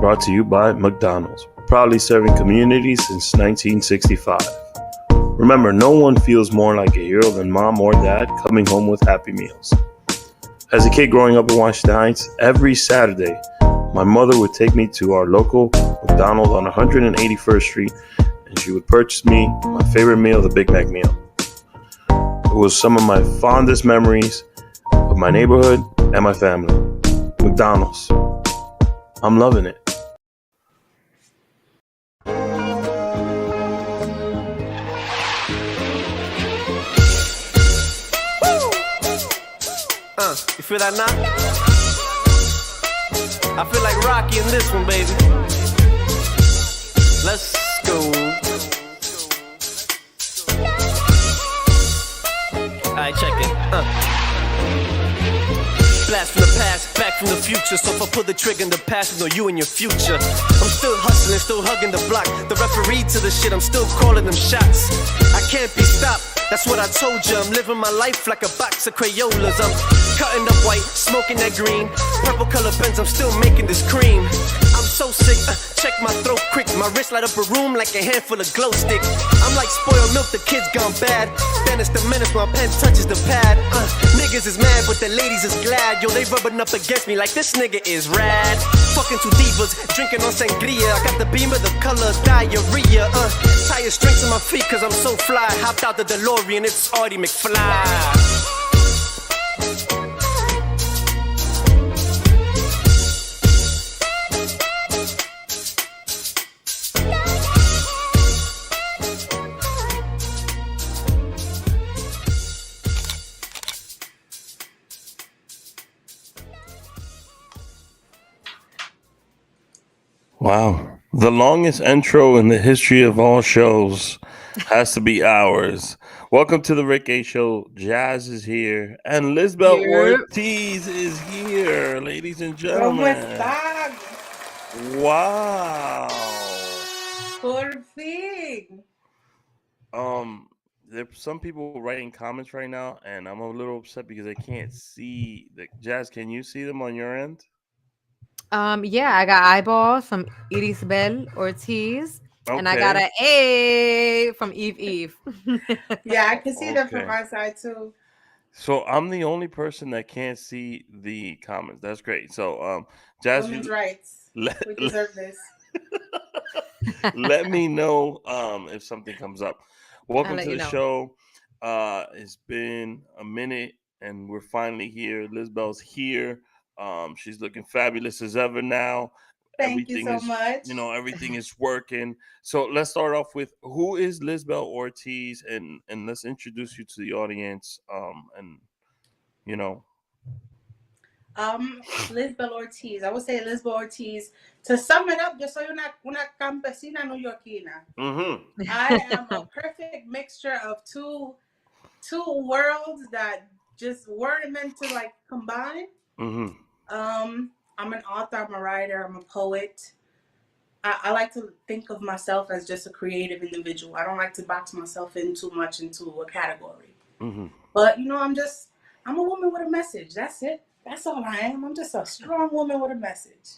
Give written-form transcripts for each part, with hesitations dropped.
brought to you by McDonald's, proudly serving communities since 1965. Remember, no one feels more like a hero than mom or dad coming home with Happy Meals. As a kid growing up in Washington Heights, every Saturday, my mother would take me to our local McDonald's on 181st Street, and she would purchase me my favorite meal, the Big Mac meal. It was some of my fondest memories of my neighborhood and my family. McDonald's. I'm loving it. You feel that now? I feel like Rocky in this one, baby. Let's go. Alright, check it. Blast from the past, back from the future. So if I pull the trigger in the past, I know you and your future. I'm still hustling, still hugging the block. The referee to the shit, I'm still calling them shots. I can't be stopped, that's what I told you. I'm living my life like a box of Crayolas. I'm cutting up white, smoking that green. Purple color pens, I'm still making this cream. I'm so sick, check my throat quick. My wrist light up a room like a handful of glow stick. I'm like spoiled milk, the kids gone bad. Stannis the menace, my pen touches the pad. Niggas is mad, but the ladies is glad. Yo, they rubbing up against me like this nigga is rad. Fucking two divas, drinking on sangria. I got the beam of the colors, diarrhea. Tire strings on my feet cause I'm so fly. Hopped out the DeLorean, it's Artie McFly. Wow. The longest intro in the history of all shows has to be ours. Welcome to the Rick A Show. Jazz is here. And Lizbel Ortiz is here, ladies and gentlemen. Wow. Por fin. There's some people writing comments right now, and I'm a little upset because I can't see the Jazz. Can you see them on your end? Yeah, I got eyeballs from Lizbel Ortiz, and I got an A from Eve. Yeah, I can see them from my side too. So I'm the only person that can't see the comments. That's great. So, Jazz, women's rights. We deserve this. Let me know if something comes up. Welcome to the show. It's been a minute, and we're finally here. Lizbel's here. She's looking fabulous as ever now. Thank you so much. Everything is working. So let's start off with who is Lizbel Ortiz, and let's introduce you to the audience. Lizbel Ortiz. I would say Lizbel Ortiz. To sum it up, yo soy una campesina neoyorquina. Mm-hmm. I am a perfect mixture of two worlds that just weren't meant to like combine. Mm-hmm. I'm an author, I'm a writer, I'm a poet. I like to think of myself as just a creative individual. I don't like to box myself in too much into a category. Mm-hmm. But I'm a woman with a message. That's it. That's all I am. I'm just a strong woman with a message.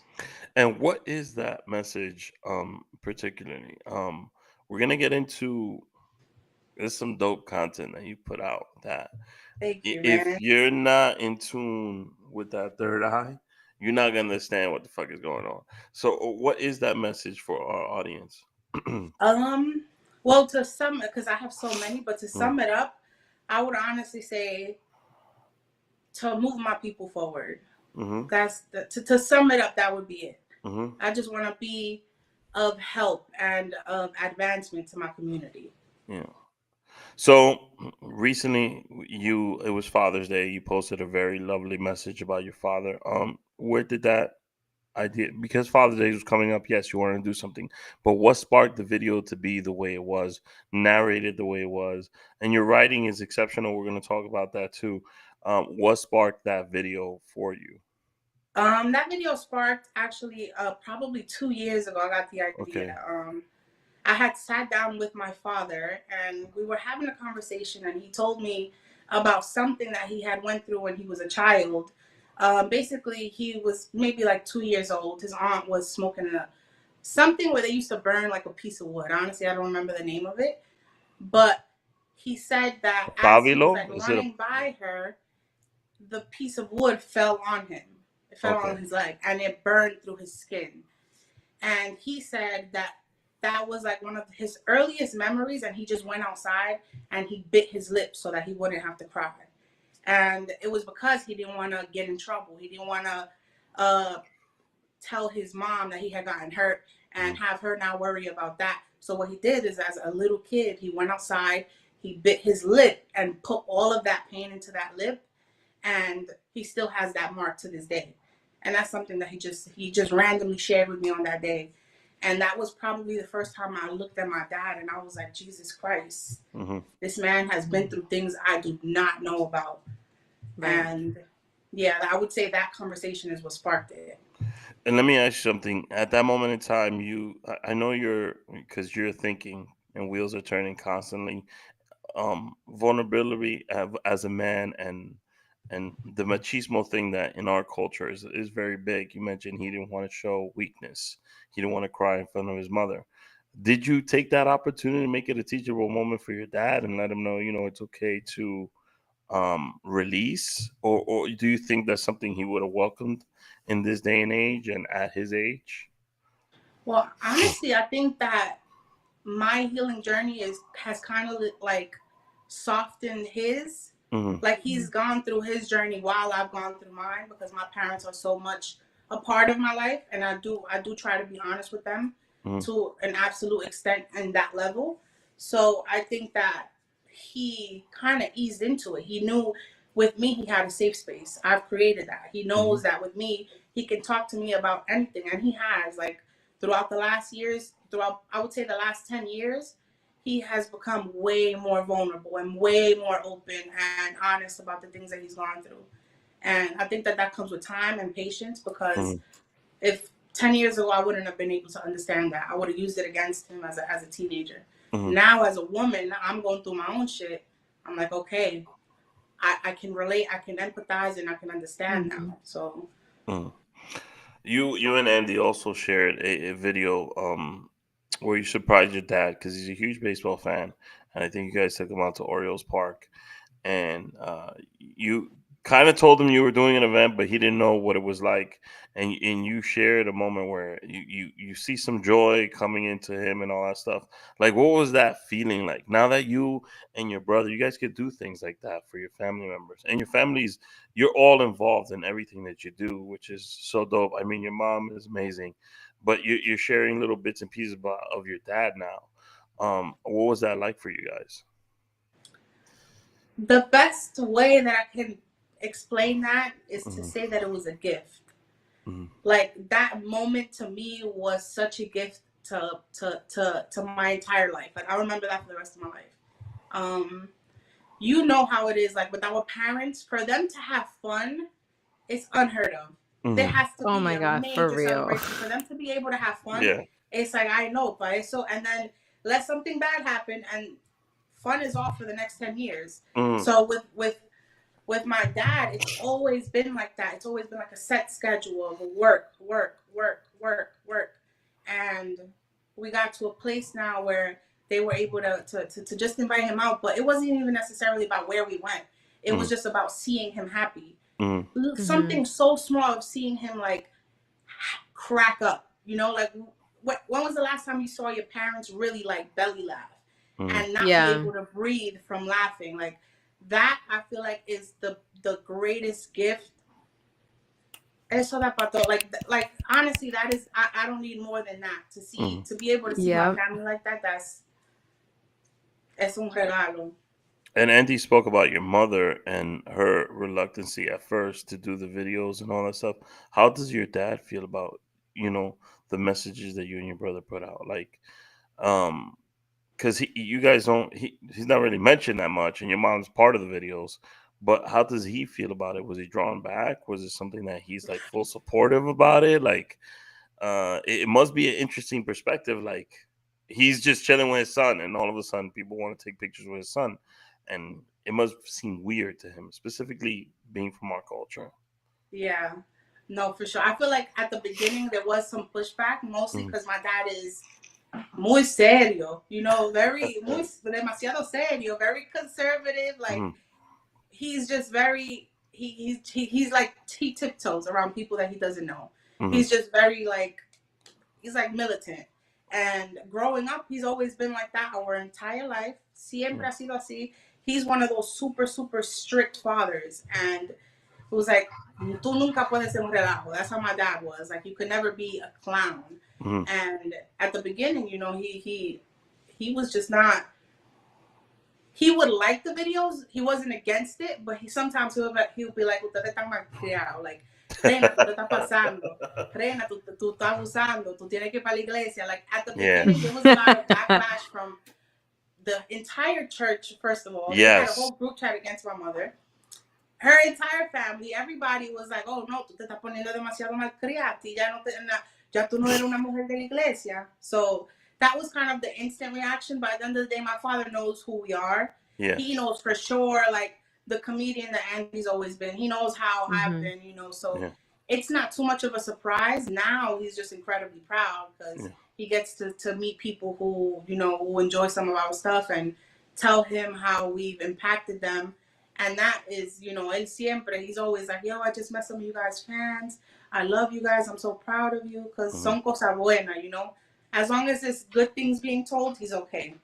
And what is that message, particularly? We're gonna get into there's some dope content that you put out that Thank you, if man. you're not in tune with that third eye, you're not gonna understand what the fuck is going on. So what is that message for our audience? Well, to sum it, because I have so many, but to sum it up, I would honestly say to move my people forward. Mm-hmm. That's to sum it up, that would be it. Mm-hmm. I just want to be of help and of advancement to my community. Yeah. So recently, it was Father's Day. You posted a very lovely message about your father. Where did that idea? Because Father's Day was coming up. Yes, you wanted to do something, but what sparked the video to be the way it was, narrated the way it was, and your writing is exceptional. We're going to talk about that too. What sparked that video for you? That video sparked actually probably 2 years ago. I got the idea. Okay. I had sat down with my father and we were having a conversation, and he told me about something that he had went through when he was a child Basically, he was maybe like 2 years old. His aunt was smoking something where they used to burn like a piece of wood. Honestly, I don't remember the name of it. But he said that as he was like Pabilo? Is it a running by her, the piece of wood fell on him. It fell on okay? his leg and it burned through his skin. And he said that that was like one of his earliest memories. And he just went outside and he bit his lips so that he wouldn't have to cry. And it was because he didn't want to get in trouble. He didn't want to uh, tell his mom that he had gotten hurt and have her now worry about that. So what he did is, as a little kid, he went outside, he bit his lip and put all of that pain into that lip, and he still has that mark to this day. And that's something that he just randomly shared with me on that day. And that was probably the first time I looked at my dad and I was like, Jesus Christ, Mm-hmm. this man has been through things I do not know about. Right. And yeah, I would say that conversation is what sparked it. And let me ask you something. At that moment in time, I know you're because you're thinking and wheels are turning constantly. Vulnerability as a man and the machismo thing that in our culture is very big. You mentioned he didn't want to show weakness. He didn't want to cry in front of his mother. Did you take that opportunity to make it a teachable moment for your dad and let him know, it's okay to release, or do you think that's something he would have welcomed in this day and age and at his age? Well, honestly, I think that my healing journey has kind of like softened his. Mm-hmm. Like he's gone through his journey while I've gone through mine because my parents are so much a part of my life, and I do try to be honest with them Mm-hmm. to an absolute extent and that level. So I think that he kind of eased into it. He knew with me he had a safe space. I've created that. He Mm-hmm. knows that with me he can talk to me about anything, and he has like throughout the last years, throughout I would say the last 10 years, he has become way more vulnerable and way more open and honest about the things that he's gone through. And I think that that comes with time and patience because if 10 years ago I wouldn't have been able to understand that, I would have used it against him as a teenager. Mm-hmm. Now, as a woman, I'm going through my own shit. I'm like, okay, I can relate, I can empathize, and I can understand Mhm. now. So, Mm-hmm. You and Andy also shared a video where you surprised your dad because he's a huge baseball fan, and I think you guys took him out to Orioles Park, and you kind of told him you were doing an event, but he didn't know what it was like, and you shared a moment where you see some joy coming into him and all that stuff. Like, what was that feeling like? Now that you and your brother, you guys could do things like that for your family members and your families, you're all involved in everything that you do, which is so dope. I mean, your mom is amazing, but you're sharing little bits and pieces of your dad now. What was that like for you guys? the best way that I can explain that is to Hmm. say that it was a gift. Hmm. Like that moment to me was such a gift to my entire life. Like I remember that for the rest of my life. Um, you know how it is like with our parents, for them to have fun, it's unheard of. There Hmm. has to Oh be my a god, for major real. celebration for them to be able to have fun. Yeah. It's like I know, but it's so, and then let something bad happen and fun is off for the next 10 years. Hmm. So with my dad, it's always been like that. It's always been like a set schedule of work, work, work, work, work. And we got to a place now where they were able to just invite him out, but it wasn't even necessarily about where we went. It Hmm. was just about seeing him happy. Hmm. Mhm. Something so small of seeing him like crack up, like when was the last time you saw your parents really like belly laugh Hmm. and not be Yeah. able to breathe from laughing? Like that, I feel like is the greatest gift. Eso da pato. Like honestly, that is I don't need more than that Hmm. to be able to see my Yep. family like that. That's es un regalo. And Andy spoke about your mother and her reluctancy at first to do the videos and all that stuff. How does your dad feel about, the messages that you and your brother put out? Like, um, because you guys don't, he's not really mentioned that much, and your mom's part of the videos. But how does he feel about it? Was he drawn back? Was it something that he's like full supportive about it? Like, it must be an interesting perspective. Like he's just chilling with his son, and all of a sudden, people want to take pictures with his son, and it must seem weird to him, specifically being from our culture. Yeah. No, for sure. I feel like at the beginning there was some pushback, mostly because my dad is muy serio, very, muy, demasiado serio, very conservative. Like, he's just very, he's like, he tiptoes around people that he doesn't know. He's just very, like, he's like militant. And growing up, he's always been like that our entire life. Siempre ha sido así. He's one of those super, super strict fathers. And it was like, tú nunca puedes ser un relajo. That's how my dad was. Like, you could never be a clown. And at the beginning, he was just not. He would like the videos. He wasn't against it, but sometimes he would be like, "Ustedes están malcriados." Like, Reina, tú te estás pasando. Reina, tú estás usando. Tú tienes que ir para la iglesia. Like, at the beginning, there was a lot of backlash from the entire church. First of all, he had a whole group chat against my mother. Her entire family, everybody was like, "Oh no, tú te estás poniendo demasiado malcriada. Ya tú no eres una mujer de la iglesia." So that was kind of the instant reaction. But at the end of the day, my father knows who we are. Yeah. He knows for sure, like, the comedian that Andy's always been. He knows how I've been, so it's not too much of a surprise. Now he's just incredibly proud because he gets to meet people who, who enjoy some of our stuff and tell him how we've impacted them. And that is, él siempre, he's always like, yo, I just met some of you guys' fans. I love you guys. I'm so proud of you because son cosa buena, As long as it's good things being told, he's okay.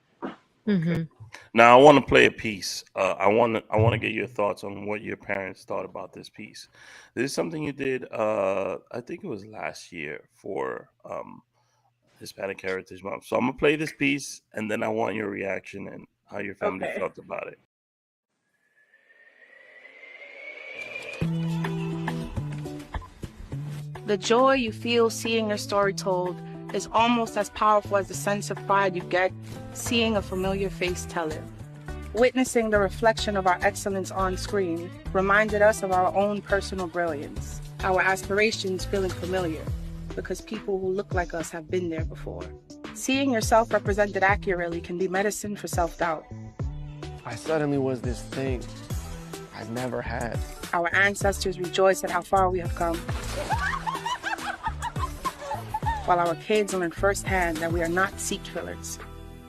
Okay. Now I want to play a piece. I want to get your thoughts on what your parents thought about this piece. This is something you did. I think it was last year for Hispanic Heritage Month. So I'm gonna play this piece, and then I want your reaction and how your family felt about it. The joy you feel seeing your story told is almost as powerful as the sense of pride you get seeing a familiar face tell it. Witnessing the reflection of our excellence on screen reminded us of our own personal brilliance, our aspirations feeling familiar, because people who look like us have been there before. Seeing yourself represented accurately can be medicine for self-doubt. I suddenly was this thing I'd never had. Our ancestors rejoice at how far we have come, while our kids learn firsthand that we are not seat fillers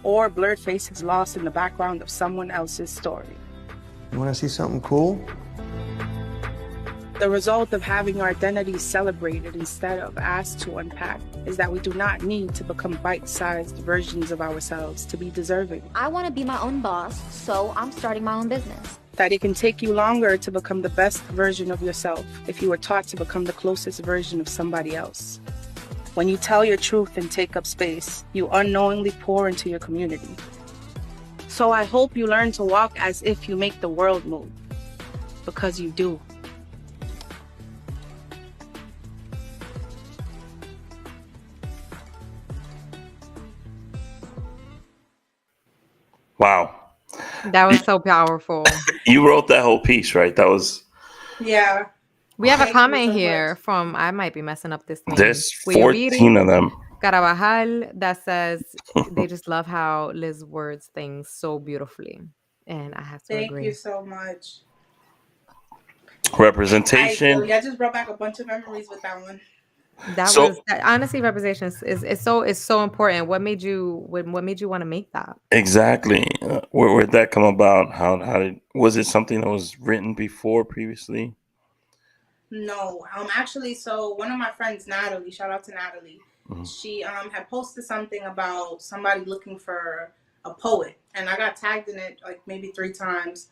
or blurred faces lost in the background of someone else's story. You want to see something cool? The result of having our identities celebrated instead of asked to unpack is that we do not need to become bite-sized versions of ourselves to be deserving. I want to be my own boss, so I'm starting my own business. That it can take you longer to become the best version of yourself if you were taught to become the closest version of somebody else. When you tell your truth and take up space, you unknowingly pour into your community. So I hope you learn to walk as if you make the world move, because you do. Wow. That was so powerful. You wrote that whole piece, right? That was... Yeah. We have a comment here from, I might be messing up this name. There's 14 of them. Carabajal that says they just love how Liz words things so beautifully. And I have to agree. Thank you so much. Representation. I just brought back a bunch of memories with that one. Honestly, representation is so important. What made you want to make that? Exactly. Where did that come about? Was it something that was written before previously? No, actually, so one of my friends, Natalie, shout out to Natalie, she had posted something about somebody looking for a poet, and I got tagged in it like maybe 3 times,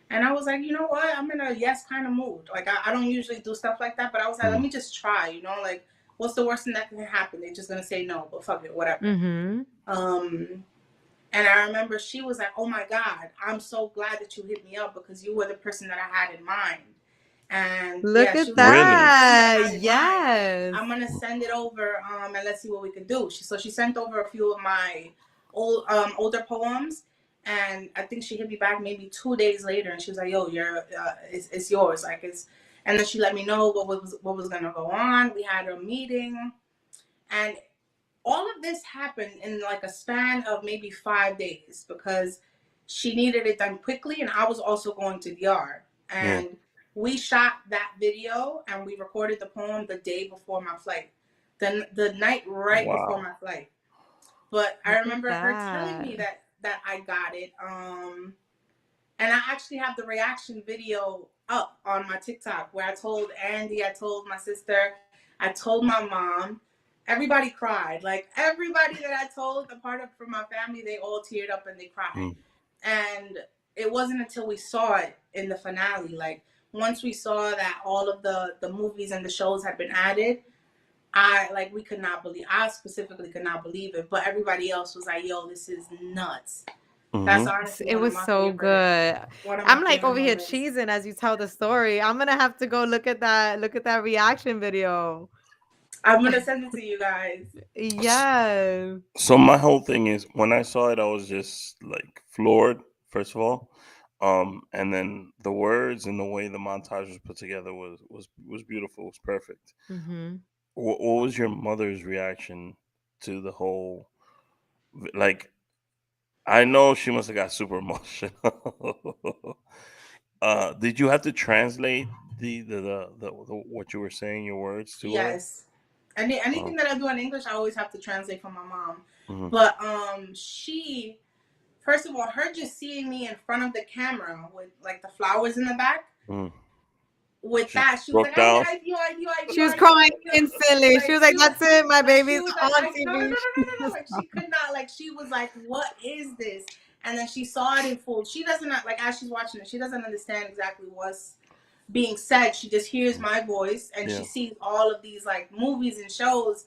and I was like, you know what, I'm in a yes kind of mood. Like, I don't usually do stuff like that, but I was like, let me just try, like, what's the worst thing that can happen? They're just gonna say no, but fuck it, whatever. And I remember she was like, oh my God, I'm so glad that you hit me up because you were the person that I had in mind. And look at that. Really? Yes. I'm gonna send it over and let's see what we can do. She sent over a few of my older poems, and I think she hit me back maybe 2 days later, and she was like, yo, it's yours. Like, and then she let me know what was gonna go on. We had a meeting, and all of this happened in like a span of maybe 5 days because she needed it done quickly, and I was also going to DR. And we shot that video and we recorded the poem the day before my flight, the night right before my flight. But I remember her telling me that I got it. And I actually have the reaction video up on my TikTok where I told Andy, I told my sister, I told my mom. Everybody cried. Like everybody that I told, a part of from my family, they all teared up and they cried. And it wasn't until we saw it in the finale, like once we saw that all of the movies and the shows had been added, we could not believe. I specifically could not believe it, but everybody else was like, "Yo, this is nuts." That's honestly It one of was my so favorite. good. One of my I'm like favorite over here moments. cheesing as you tell the story. I'm gonna have to go look at that reaction video. I'm gonna send it to you guys. Yes. So my whole thing is, when I saw it, I was just like floored, first of all. And then the words and the way the montage was put together was beautiful. It was perfect. Mm-hmm. What was your mother's reaction to the whole? Like, I know she must have got super emotional. Did you have to translate the what you were saying, your words to her? Yes. Anything that I do in English, I always have to translate for my mom. Mhm. But she, first of all, her just seeing me in front of the camera with like the flowers in the back. Mhm. With She that, she was broke like, "I, down. I, you, I, you, I, She you, was I, you, I, crying you." instantly. She Like was like, "That's it, my like she baby's was on like, no, no, no, TV." no, no, no, no. Like she could not. Like she was like, "What is this?" And then she saw it in full. She doesn't like as she's watching it. She doesn't understand exactly what's being said. She just hears my voice and she Yeah. sees all of these like movies and shows.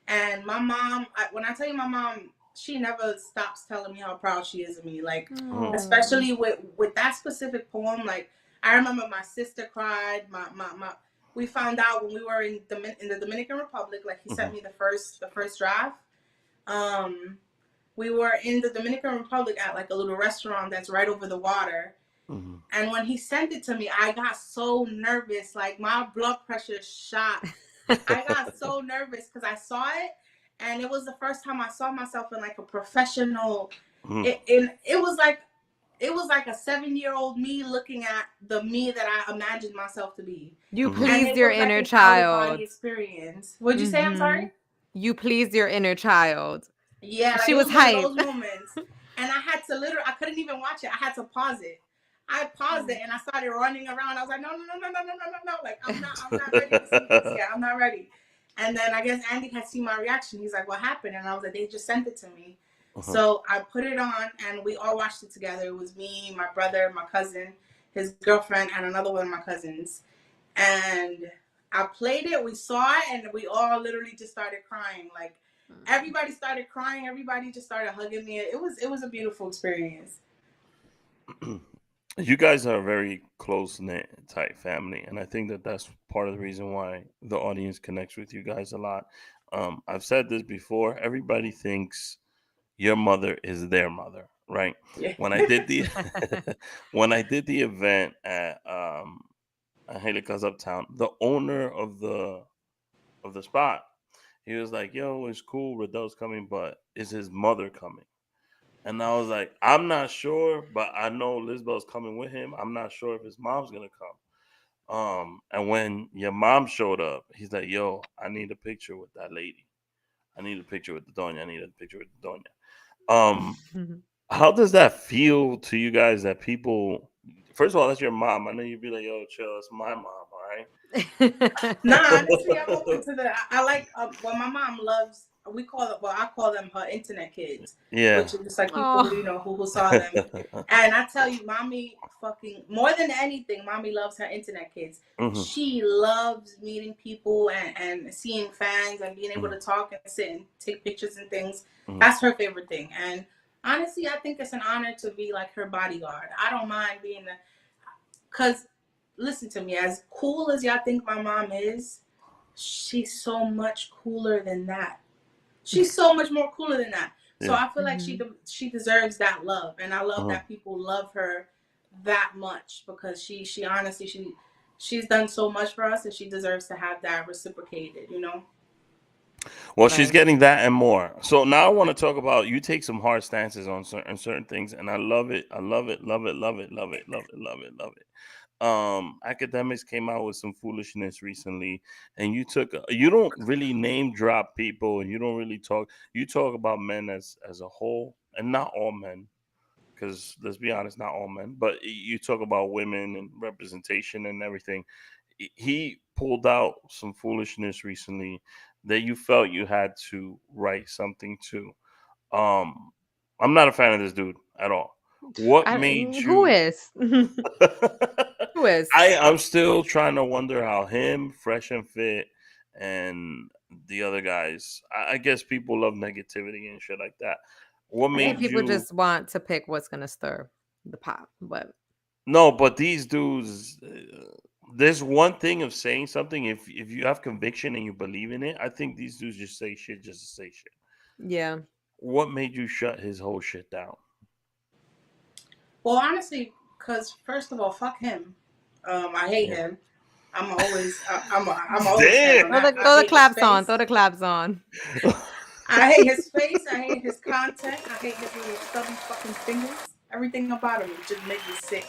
And my mom, when I tell you my mom, she never stops telling me how proud she is of me. Like, Mhm. especially with that specific poem. Like, I remember my sister cried. My we found out when we were in the Dominican Republic. Like, he sent Mhm. me the first draft. Um, we were in the Dominican Republic at like a little restaurant that's right over the water. Mhm. And when he sent it to me, I got so nervous. Like my blood pressure shot. I got so nervous because I saw it, and it was the first time I saw myself in like a professional. Mhm. It was like a 7-year-old me looking at the me that I imagined myself to be, You Mhm. and pleased it your was like inner an out of body child. experience. What'd you say? I'm Mm-hmm. sorry. You pleased your inner child. Yeah, like She it was was one of hype. those moments, and I had to literally, I couldn't even watch it. I had to pause it. I paused it and I started running around. I was like, no, no, no, no, no, no, no, no, no. Like I'm not ready to see this yet. I'm not ready. And then I guess Andy had seen my reaction. He's like, what happened? And I was like, they just sent it to me. Uh-huh. So I put it on and we all watched it together. It was me, my brother, my cousin, his girlfriend, and another one of my cousins. And I played it. We saw it, and we all literally just started crying. Like everybody started crying. Everybody just started hugging me. It was a beautiful experience. You guys are a very close knit type family, and I think that that's part of the reason why the audience connects with you guys a lot. I've said this before. Everybody thinks your mother is their mother, right? Yeah. When I did the when I did the event at Helica's Uptown, the owner of the spot, he was like, "Yo, it's cool. Riddell's coming, but is his mother coming?" And I was like, "I'm not sure, but I know Lizbel's coming with him. I'm not sure if his mom's gonna come." And when your mom showed up, he's like, "Yo, I need a picture with that lady. I need a picture with the Doña. I need a picture with the Doña." Um, how does that feel to you guys that people? First of all, that's your mom. I know you'd be like, "Yo, chill. It's my mom. All right." Nah, honestly, I'm open to the. I like. Well, my mom loves. We call it. Well, I call them her internet kids, Yeah. which is just like people Oh. who saw them. And I tell you, mommy fucking more than anything, mommy loves her internet kids. Hmm. She loves meeting people and seeing fans and being able Hmm. to talk and sit and take pictures and things. Hmm. That's her favorite thing. And honestly, I think it's an honor to be like her bodyguard. I don't mind being the. Cause listen to me, as cool as y'all think my mom is, she's so much cooler than that. She's so much more cooler than that. So Yeah. I feel like Mhm. she deserves that love, and I love Uh-huh. that people love her that much because she honestly she's done so much for us, and she deserves to have that reciprocated. You know. Well, she's Right. getting that and more. So now I want to talk about, you take some hard stances on certain things, and I love it. I love it. Love it. Love it. Love it. Love it. Love it. Love it. Academics came out with some foolishness recently, and you don't really name drop people, and you don't really talk about men as a whole, and not all men, because let's be honest, not all men, but you talk about women and representation and everything. He pulled out some foolishness recently that you felt you had to write something to. um I'm not a fan of this dude at all. What made Who you is? Who is? I'm still trying to wonder how him, Fresh and Fit, and the other guys. I guess people love negativity and shit like that. What I think made people you? just want to pick what's gonna stir the pot. But No, but these dudes. There's one thing of saying something. If you have conviction and you believe in it, I think these dudes just say shit just to say shit. yeah, What made you shut his whole shit down? Well, honestly, because first of all, fuck him. I hate Yeah. him. I'm always stand Damn. on that. I throw the hate his claps on. face. Throw the claps on. I hate his face. I hate his content. I hate his little stubby fucking fingers. Everything about him just makes me sick.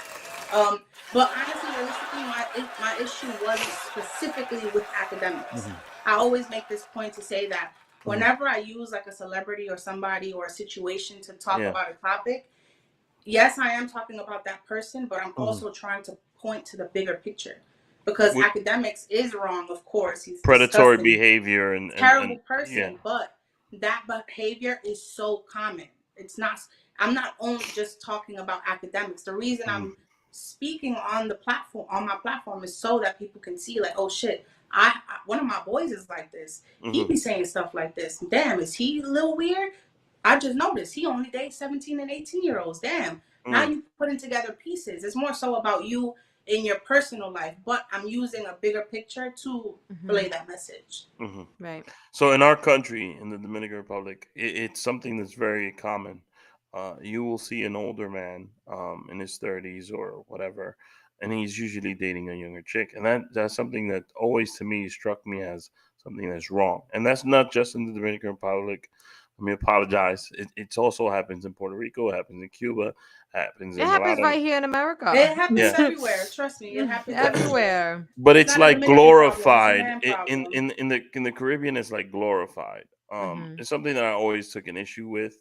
But honestly, realistically, my issue wasn't specifically with academics. Mhm, I always make this point to say that mhm. whenever I use like a celebrity or somebody or a situation to talk Yeah. about a topic, yes, I am talking about that person, but I'm Mhm. also trying to point to the bigger picture because With academics is wrong. Of course, he's predatory disgusting, behavior and terrible yeah. person, but that behavior is so common. It's not, I'm not only just talking about academics. The reason Mhm, I'm speaking on the platform, on my platform, is so that people can see like, oh shit, one of my boys is like this. He mhm, be saying stuff like this. Damn, is he a little weird? I just noticed he only dates 17 and 18-year-olds. Damn. Now mhm, you putting together pieces. It's more so about you in your personal life, but I'm using a bigger picture to Hmm. relay that message. mhm. Right. So in our country, in the Dominican Republic, it's something that's very common. You will see an older man in his 30s or whatever, and he's usually dating a younger chick, and that's something that always to me struck me as something that's wrong. And that's not just in the Dominican Republic. Let me apologize. It also happens in Puerto Rico. It happens in Cuba. Happens It in a happens lot of right here in America. It happens yeah. everywhere. Trust me, it happens everywhere. Everywhere. But It's it's not a like Dominican problem. It's a glorified man problem. in the Caribbean. It's like glorified. Hmm. It's something that I always took an issue with.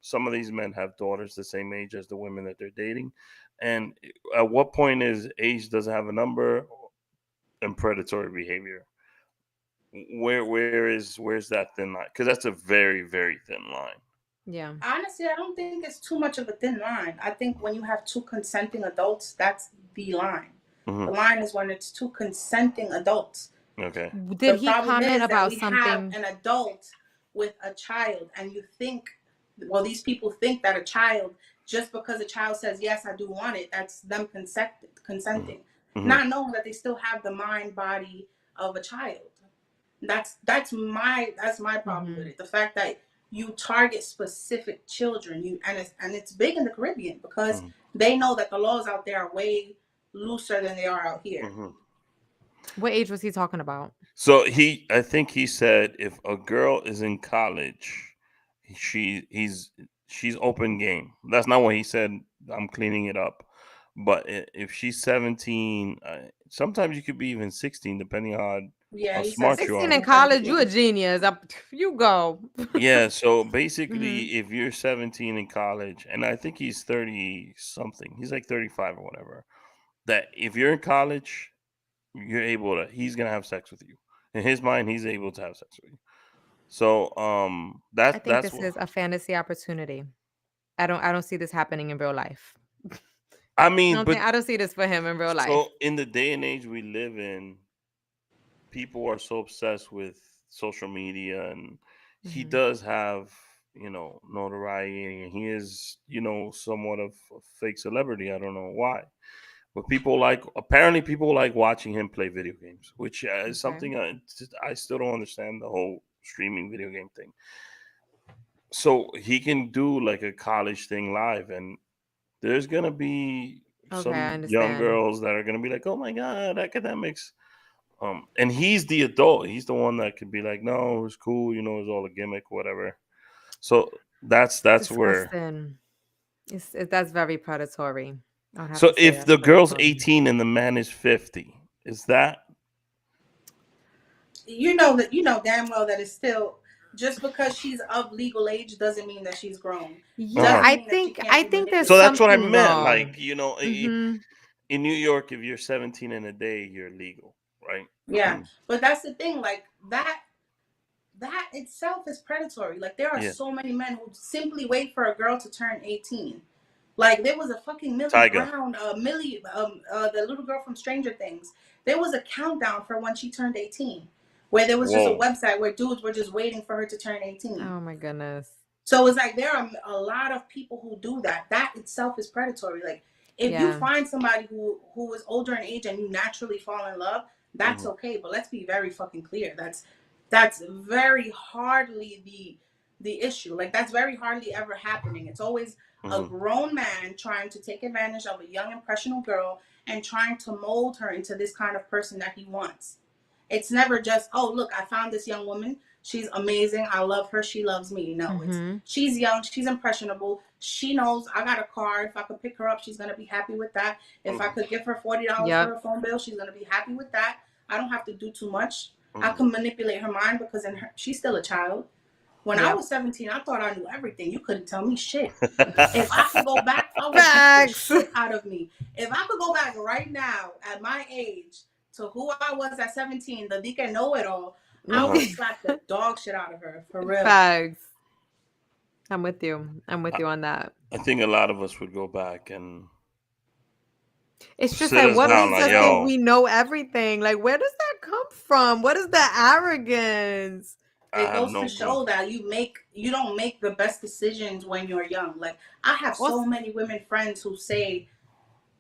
Some of these men have daughters the same age as the women that they're dating, and at what point is age doesn't have a number and predatory behavior? Where's that thin line? Because that's a very very thin line. Yeah. Honestly, I don't think it's too much of a thin line. I think when you have two consenting adults, that's the line. The Hmm. line is when it's two consenting adults. Okay. The Did he problem comment is that about we have something? an adult with a child, and you think, well, these people think that a child, just because a child says, yes, I do want it, that's them Hmm. consenting, Hmm. not knowing that they still have the mind body of a child. That's my problem with Hmm. it. The fact that you target specific children, and it's big in the Caribbean because Hmm. they know that the laws out there are way looser than they are out here. Hmm. What age was he talking about? So I think he said if a girl is in college, she's open game. That's not what he said. I'm cleaning it up. But if she's 17, sometimes you could be even 16, depending on Yeah, how he said smart you 16 are. 16 in and college, you a 17. genius. You go. Yeah. So Hmm. basically, if you're 17 in college, and I think he's 30 something, he's like 35 or whatever. That if you're in college, you're able to. He's gonna have sex with you. In his mind, he's able to have sex with you. So I think that's this what is a fantasy opportunity. I don't see this happening in real life. I mean. But I don't see this for him in real life. so in the day and age we live in, people are so obsessed with social media, and he Hmm. does have notoriety, and he is somewhat of a fake celebrity. I don't know why, but people like watching him play video games, which is Okay. something I still don't understand the whole streaming video game thing. So he can do like a college thing live, and there's gonna be Okay, I some young understand. girls that are gonna be like, "Oh my god, academics!" And he's the adult. He's the one that could be like, "No, it's cool. It's all a gimmick, whatever." So that's where. Disgusting. That's very predatory. I'll have So to say if that's the pretty girl's common. 18 and the man is 50, is that You know damn well that it's still, just because she's of legal age doesn't mean that she's grown. Yeah, uh-huh. Doesn't I mean that she think can't I be think there's So manipulated. that's what I something meant. wrong. Like, you know, Mm-hmm. in New York, if you're 17 and a day, you're legal, right? Yeah, but that's the thing. Like that itself is predatory. Like there are Yeah. so many men who simply wait for a girl to turn 18. Like there was a fucking Millie Tiger. Brown, Millie, the little girl from Stranger Things. There was a countdown for when she turned 18, where there was just a Whoa. website where dudes were just waiting for her to turn 18. Oh my goodness. So it's like there are a lot of people who do that. That itself is predatory. Like if you Yeah. find somebody who is older in age and you naturally fall in love, that's okay. But let's be very fucking clear. That's very hardly the issue. Like that's very hardly ever happening. It's always a grown man trying to take advantage of a young impressionable girl and trying to mold her into this kind of person that he wants. It's never just, oh look, I found this young woman. She's amazing. I love her. She loves me. No, it's she's young. She's impressionable. She knows I got a car. If I could pick her up, she's gonna be happy with that. If I could give her $40 for Yep. her phone bill, she's gonna be happy with that. I don't have to do too much. I can manipulate her mind because she's still a child. When I Yep. was 17, I thought I knew everything. You couldn't tell me shit. If I could go back, I would beat the Facts. shit out of me. If I could go back right now at my age to who I was at 17, the Dika know-it-all, I would slap the dog shit out of her, for real. Facts. I'm with you. I'm with you on that. I think a lot of us would go back and It's just sit like, us what down makes like, us think yo, we know everything? Like, where does that come from? What is the arrogance? I It have goes no to show clue. that you don't make the best decisions when you're young. Like I have so many women friends who say,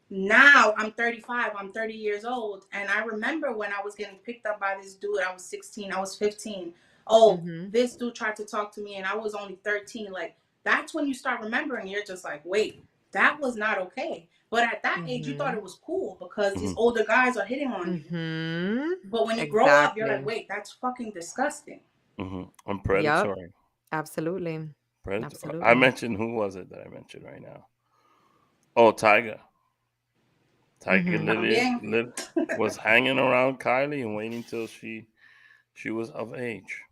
now I'm 35, I'm 30 years old, and I remember when I was getting picked up by this dude. I was 16, I was 15. Oh, this dude tried to talk to me and I was only 13. Like that's when you start remembering. You're just like, wait, that was not okay. But at that age, you thought it was cool because these older guys are hitting on you. But when you grow up, you're like, wait, that's fucking disgusting. I'm Yep. predatory. Absolutely. Predatory. Absolutely. I mentioned, who was it that I mentioned right now? Oh, Tiger. Tiger was hanging around Kylie and waiting till she was of age.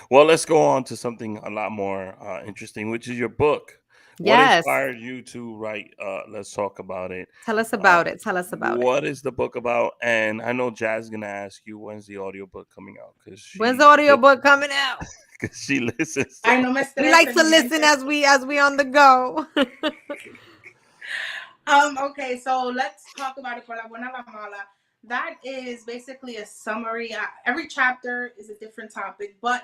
Well, let's go on to something a lot more interesting, which is your book. What Yes. inspired you to write? Let's talk about it. Tell us about it. Tell us about What is the book about? And I know Jazz is gonna ask you, when's the audiobook coming out? When's the audiobook coming out? Because she listens. I know, we like to listen as we on the go. Okay, so let's talk about it for La Buena La Mala. That is basically a summary. Every chapter is a different topic, but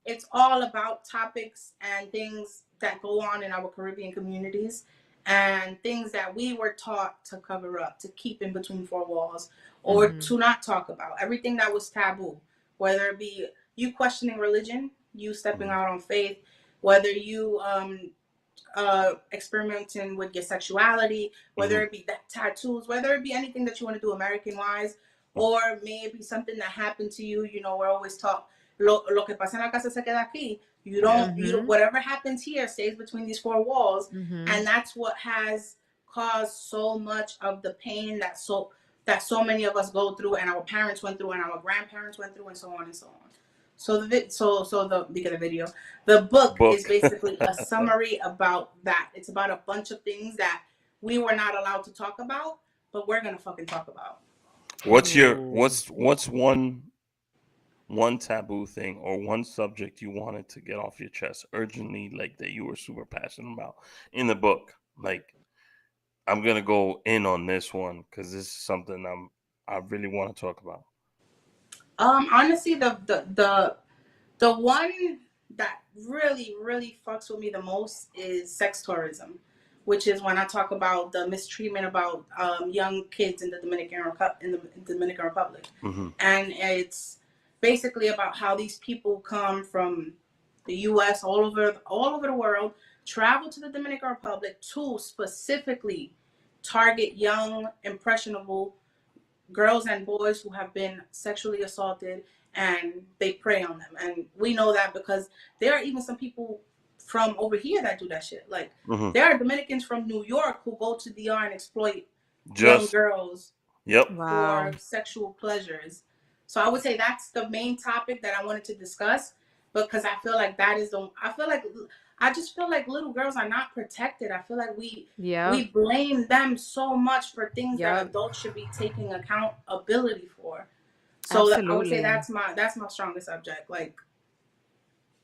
it's all about topics and things that go on in our Caribbean communities and things that we were taught to cover up, to keep in between four walls, or to not talk about. Everything that was taboo, whether it be you questioning religion, you stepping out on faith, whether you experimenting with your sexuality, whether it be tattoos, whether it be anything that you want to do American wise, or maybe something that happened to you. You know, we're always taught lo que pasa en la casa se queda aquí. You don't, whatever happens here stays between these four walls. And that's what has caused so much of the pain that so many of us go through, and our parents went through, and our grandparents went through, and so on and so on. So the book is basically a summary about that. It's about a bunch of things that we were not allowed to talk about, but we're gonna fucking talk about. What's one taboo thing or one subject you wanted to get off your chest urgently, like that you were super passionate about in the book? Like, I'm gonna go in on this one because this is something I really want to talk about. Honestly, the one that really fucks with me the most is sex tourism, which is when I talk about the mistreatment about young kids in the Dominican Republic, and it's basically about how these people come from the U.S. all over the world, travel to the Dominican Republic to specifically target young, impressionable girls and boys who have been sexually assaulted, and they prey on them. And we know that because there are even some people from over here that do that shit. Like Mm-hmm. there are Dominicans from New York who go to DR and exploit young Just girls yep. Wow. for sexual pleasures. So I would say that's the main topic that I wanted to discuss, because I feel like that is the I just feel like little girls are not protected. I feel like we Yep. blame them so much for things that Yep. adults should be taking accountability for. So I would say Absolutely. that's my strongest subject. Like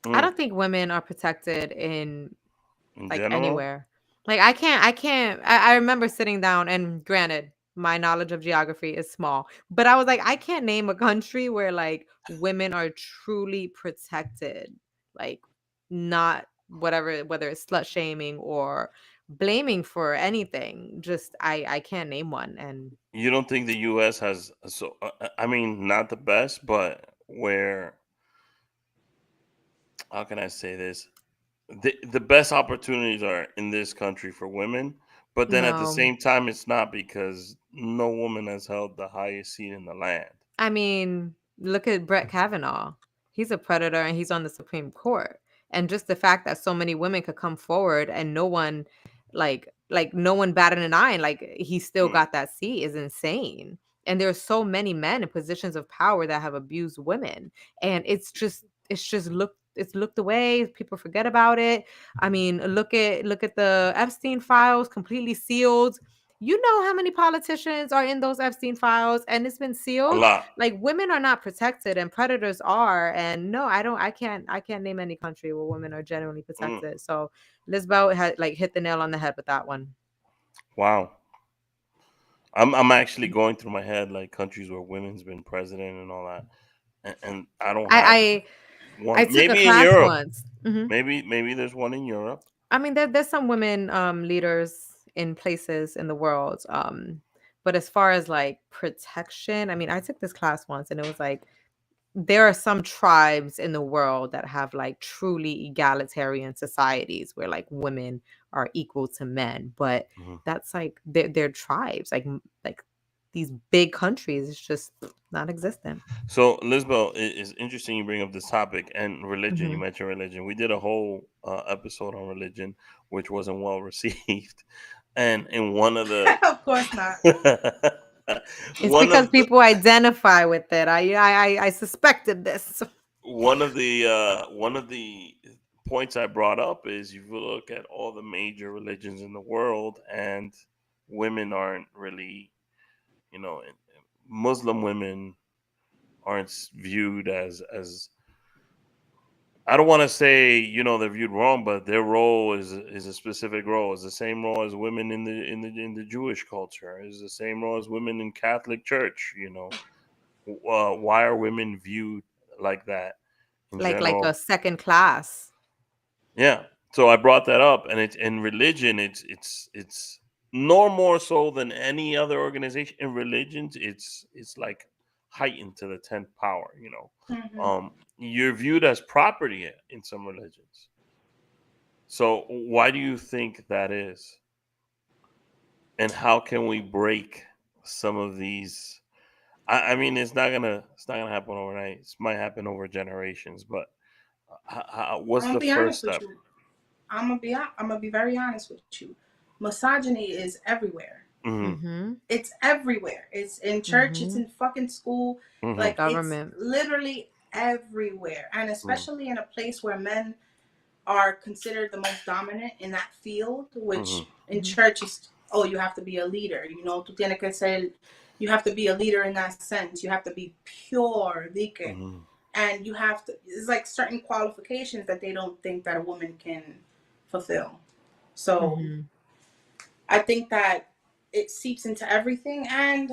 I don't think women are protected in in like general. anywhere. Like I remember sitting down, and granted, my knowledge of geography is small, but I was like, I can't name a country where like women are truly protected. Like not whatever, whether it's slut shaming or blaming for anything. Just I can't name one. And You don't think the U.S. has I mean, not the best, but where? How can I say this? The best opportunities are in this country for women, but then at the no. same time, it's not because no woman has held the highest seat in the land. I mean, look at Brett Kavanaugh. He's a predator and he's on the Supreme Court. And just the fact that so many women could come forward and no one like no one batted an eye and like he still Mm. got that seat is insane. And there's so many men in positions of power that have abused women. And it's looked away. People forget about it. I mean, look at the Epstein files, completely sealed. You know how many politicians are in those Epstein files and it's been A sealed? lot. Like women are not protected and predators are. And no, I can't name any country where women are generally Mm. protected. So Lizbel had like hit the nail on the head with that one. Wow. I'm actually going through my head like countries where women's been president and all that, and I don't have I one. took a Maybe in class Europe. once. Hmm. Maybe there's one in Europe. I mean, there's some women leaders in places in the world. But as far as like protection, I mean, I took this class once and it was like there are some tribes in the world that have like truly egalitarian societies where like women are equal to men, but Mhm. that's like they're tribes, like these big countries. It's just not existent. So, Lisbeth, it's interesting you bring up this topic and religion. You Hmm. mentioned religion. We did a whole episode on religion, which wasn't well received. And in one of the of course not. It's one because of the people identify with it. I suspected this. one of the points I brought up is you look at all the major religions in the world, and women aren't really, Muslim women aren't viewed as I don't want to say they're viewed wrong, but their role is a specific role. It's the same role as women in the Jewish culture. It's the same role as women in Catholic Church. Why are women viewed like that in Like a general? second class. Yeah. So I brought that up, and it's in religion. It's no more so than any other organization. In religions, it's like heightened to the 10th power. Hmm. You're viewed as property in some religions. So why do you think that is? And how can we break some of these? I mean, it's not gonna happen overnight. It might happen over generations. But I'm what's gonna the be first honest with step? you. I'm gonna be very honest with you. Misogyny is everywhere. Hmm. Mm-hmm. It's everywhere. It's in church. It's Mm-hmm. in fucking school. Hmm. Like it's Government. literally everywhere, and especially in a place where men are considered the most dominant in that field, Hmm. which in Hmm. church is, oh, you have to be a leader. Tú tienes que ser, you have to be a leader in that sense. You have to be pure, dike. Hmm. And you have to, it's like certain qualifications that they don't think that a woman can fulfill. So Hmm. I think that it seeps into everything. And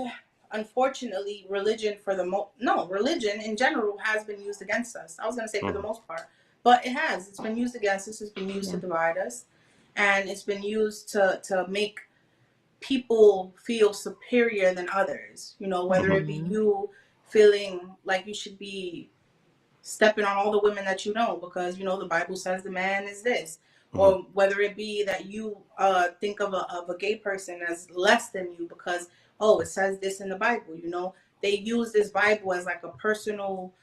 unfortunately, religion religion in general has been used against us. I was going to say for the Hmm. most part, but it has. It's been used against us. It's been used to Yeah. divide us. And it's been used to make people feel superior than others. Whether Hmm. it be Hmm. you feeling like you should be stepping on all the women that you know because the Bible says the man is this, Hmm. or whether it be that you think of a gay person as less than you because it says this in the Bible. They use this Bible as like a personal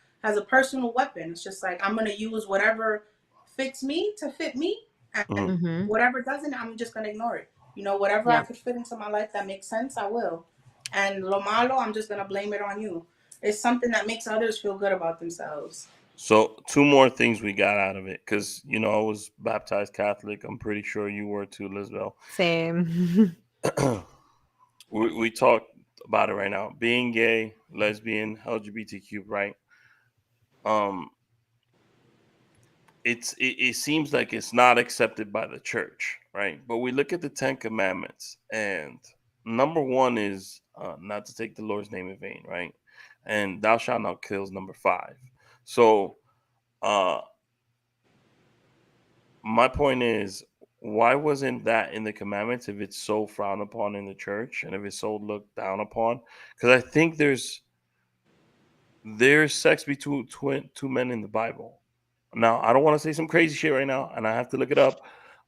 weapon. It's just like I'm gonna use whatever fits me to fit me, and Mm-hmm. whatever doesn't, I'm just gonna ignore it. Whatever I Yep. could fit into my life that makes sense, I will. And lo malo, I'm just gonna blame it on you. It's something that makes others feel good about themselves. So, two more things we got out of it, because I was baptized Catholic. I'm pretty sure you were too, Lizbel. Same. we talked about it right now. Being gay, lesbian, LGBTQ, right? Um, it seems like it's not accepted by the church, right? But we look at the Ten Commandments, and number one is not to take the Lord's name in vain, right? And thou shalt not kill is number 5. So, uh, my point is, why wasn't that in the commandments if it's so frowned upon in the church and if it's so looked down upon? Because I think there's sex between two men in the Bible. Now, I don't want to say some crazy shit right now, and I have to look it up,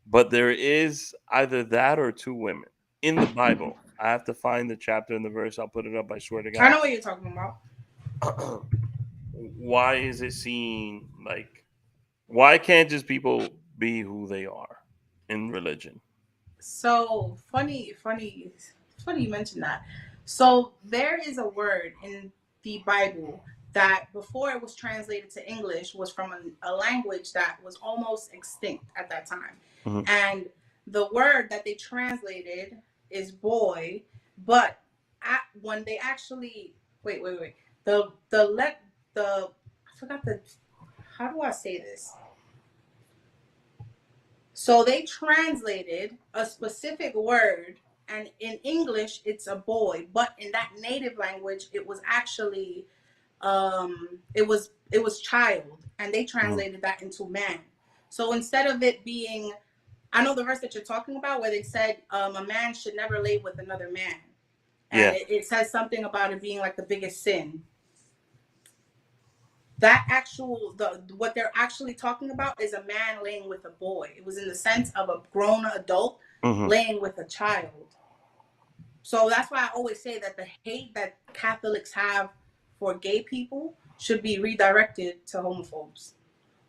but there is either that or 2 women in the Bible. I have to find the chapter and the verse. I'll put it up. I swear to I God. know what you're talking about. Why is it seen like? Why can't just people be who they are in religion? So funny you mentioned that. So there is a word in the Bible that before it was translated to English was from a language that was almost extinct at that time. Mhm. And the word that they translated is boy, but when they actually wait. The I forgot the how do I say this? So they translated a specific word, and in English it's a boy, but in that native language it was actually it was child, and they translated that into man. So instead of it being, I know the verse that you're talking about where they said a man should never lay with another man, and Yeah. it says something about it being like the biggest sin. That what they're actually talking about is a man laying with a boy. It was in the sense of a grown adult Hmm. laying with a child. So that's why I always say that the hate that Catholics have for gay people should be redirected to homophobes.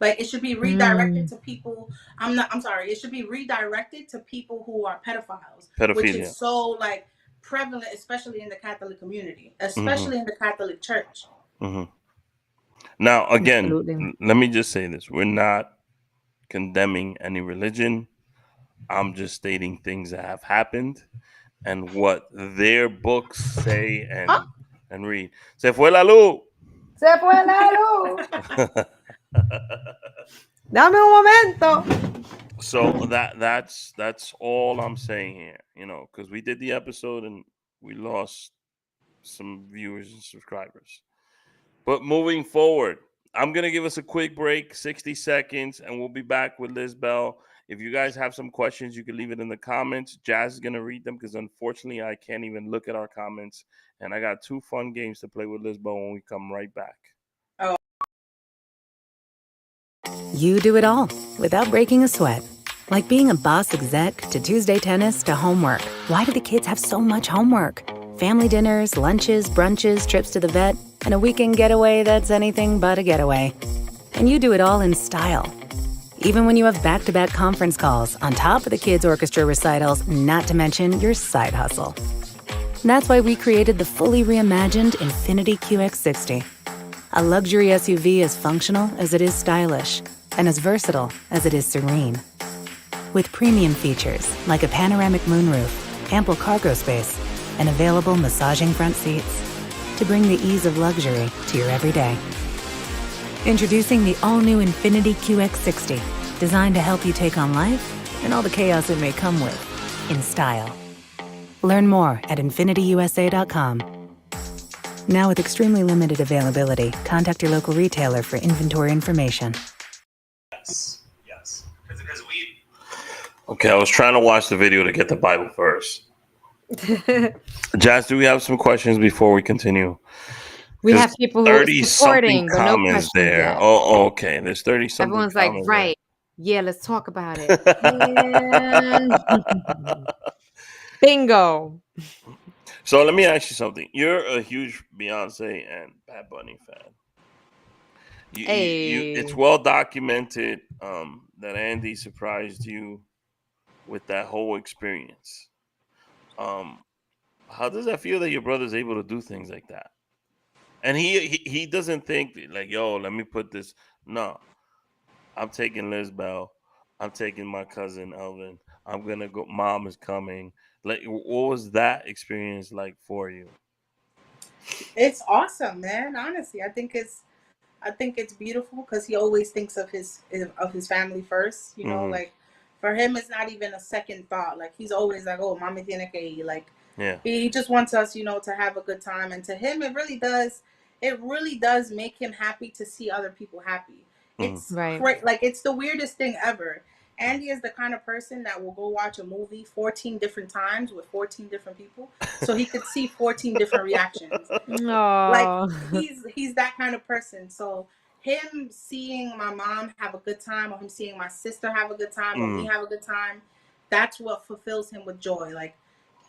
Like, it should be redirected Mm. to people. I'm sorry. It should be redirected to people who are pedophiles, which is Pedophilia. so like prevalent, especially in the Catholic community, Hmm. especially in the Catholic Church. Hmm. Now, again, Absolutely. let me just say this: we're not condemning any religion. I'm just stating things that have happened and what their books say Oh, and read. Se fue la luz. Se fue la luz. Dame un momento. So that's all I'm saying here, because we did the episode and we lost some viewers and subscribers. But moving forward, I'm gonna give us a quick break, 60 seconds, and we'll be back with Lizbel. If you guys have some questions, you can leave it in the comments. Jazz is gonna read them because unfortunately I can't even look at our comments. And I got 2 fun games to play with Lizbel when we come right back. You do it all without breaking a sweat. Like being a boss exec to Tuesday tennis to homework. Why do the kids have so much homework? Family dinners, lunches, brunches, trips to the vet, and a weekend getaway that's anything but a getaway. And you do it all in style. Even when you have back-to-back conference calls on top of the kids' orchestra recitals, not to mention your side hustle. That's why we created the fully reimagined Infiniti QX60. A luxury SUV as functional as it is stylish, and as versatile as it is serene. With premium features like a panoramic moonroof, ample cargo space, and available massaging front seats to bring the ease of luxury to your everyday. Introducing the all-new Infiniti QX60, designed to help you take on life and all the chaos it may come with, in style. Learn more at InfinityUSA.com. Now with extremely limited availability, contact your local retailer for inventory information. Yes. Because okay, I was trying to watch the video to get the Bible first. Jazz, do we have some questions before we continue? We have people who are 30 supporting, something but no comments questions there. yet. Oh, okay. There's 30 something Everyone's like, comments right. Yeah, let's talk about it. And bingo. So let me ask you something. You're a huge Beyonce and Bad Bunny fan. It's Hey. well documented that Andy surprised you with that whole experience. Um, how does that feel that your brother's able to do things like that? And he doesn't think like, yo, let me put this. No, I'm taking Lizbel. I'm taking my cousin Elvin. I'm gonna go. Mom is coming. Like, what was that experience like for you? It's awesome, man. Honestly, I think it's beautiful because he always thinks of his family first. You know, Hmm. like for him, it's not even a second thought. Like he's always like, "Oh, mami tiene que ir." Like Yeah. he just wants us, you know, to have a good time. And to him, it really does. It really does make him happy to see other people happy. Hmm. It's Right. great. Like it's the weirdest thing ever. Andy is the kind of person that will go watch a movie 14 different times with 14 different people, so he could see 14 different reactions. Like Oh. he's that kind of person. So him seeing my mom have a good time, or him seeing my sister have a good time, or me Mm. have a good time, that's what fulfills him with joy. Like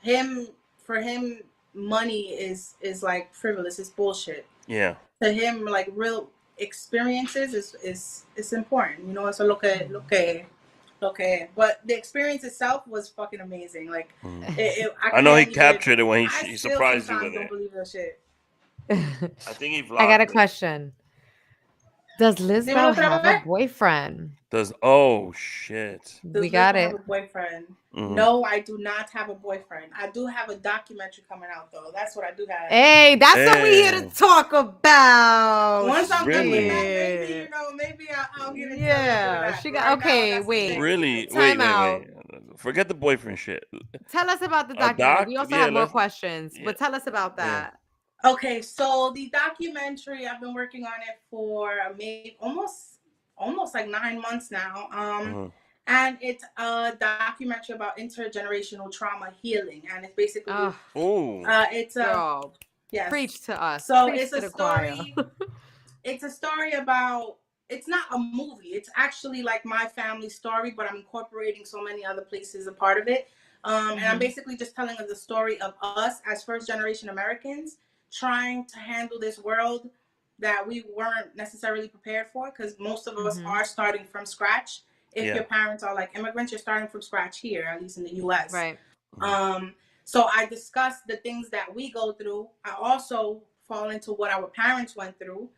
him, for him, money is like frivolous. It's bullshit. Yeah. To him, like real experiences is important. You know, so but the experience itself was fucking amazing. Like Mm. I I know he can't even. captured it when I he still surprised you sometimes with don't it. believe that shit. I think he I got a vlogged it. question. Does Dímelo Lizbel otra have a vez. boyfriend? Does Oh shit. We Does got Lizbel have a it. boyfriend? Hmm. No, I do not have a boyfriend. I do have a documentary coming out though. That's what I do have. Hey, that's what we here to Hey, talk about. Once I'm done with really, that, maybe Shit. maybe I'll get into a little bit of Yeah, that. she But got right now, okay. that's the Wait, thing. really. time Wait. out. Forget the boyfriend shit. Tell us about the A documentary. We doc? also Yeah. have more Let's. questions, Yeah. but tell us about Yeah. that. Okay, so the documentary, I've been working on it for maybe almost like 9 months now. Uh-huh. And it's a documentary about intergenerational trauma healing, and it's basically Oh, Oh. it's a girl, yes. preach to us. So Preach to the choir. it's a story about, it's not a movie, it's actually like my family story, but I'm incorporating so many other places a part of it. And I'm basically just telling the story of us as first generation Americans trying to handle this world that we weren't necessarily prepared for, because most of us are starting from scratch. If Yeah. your parents are like immigrants, you're starting from scratch here, at least in the US. Right. um so I discuss the things that we go through. I also fall into what our parents went through,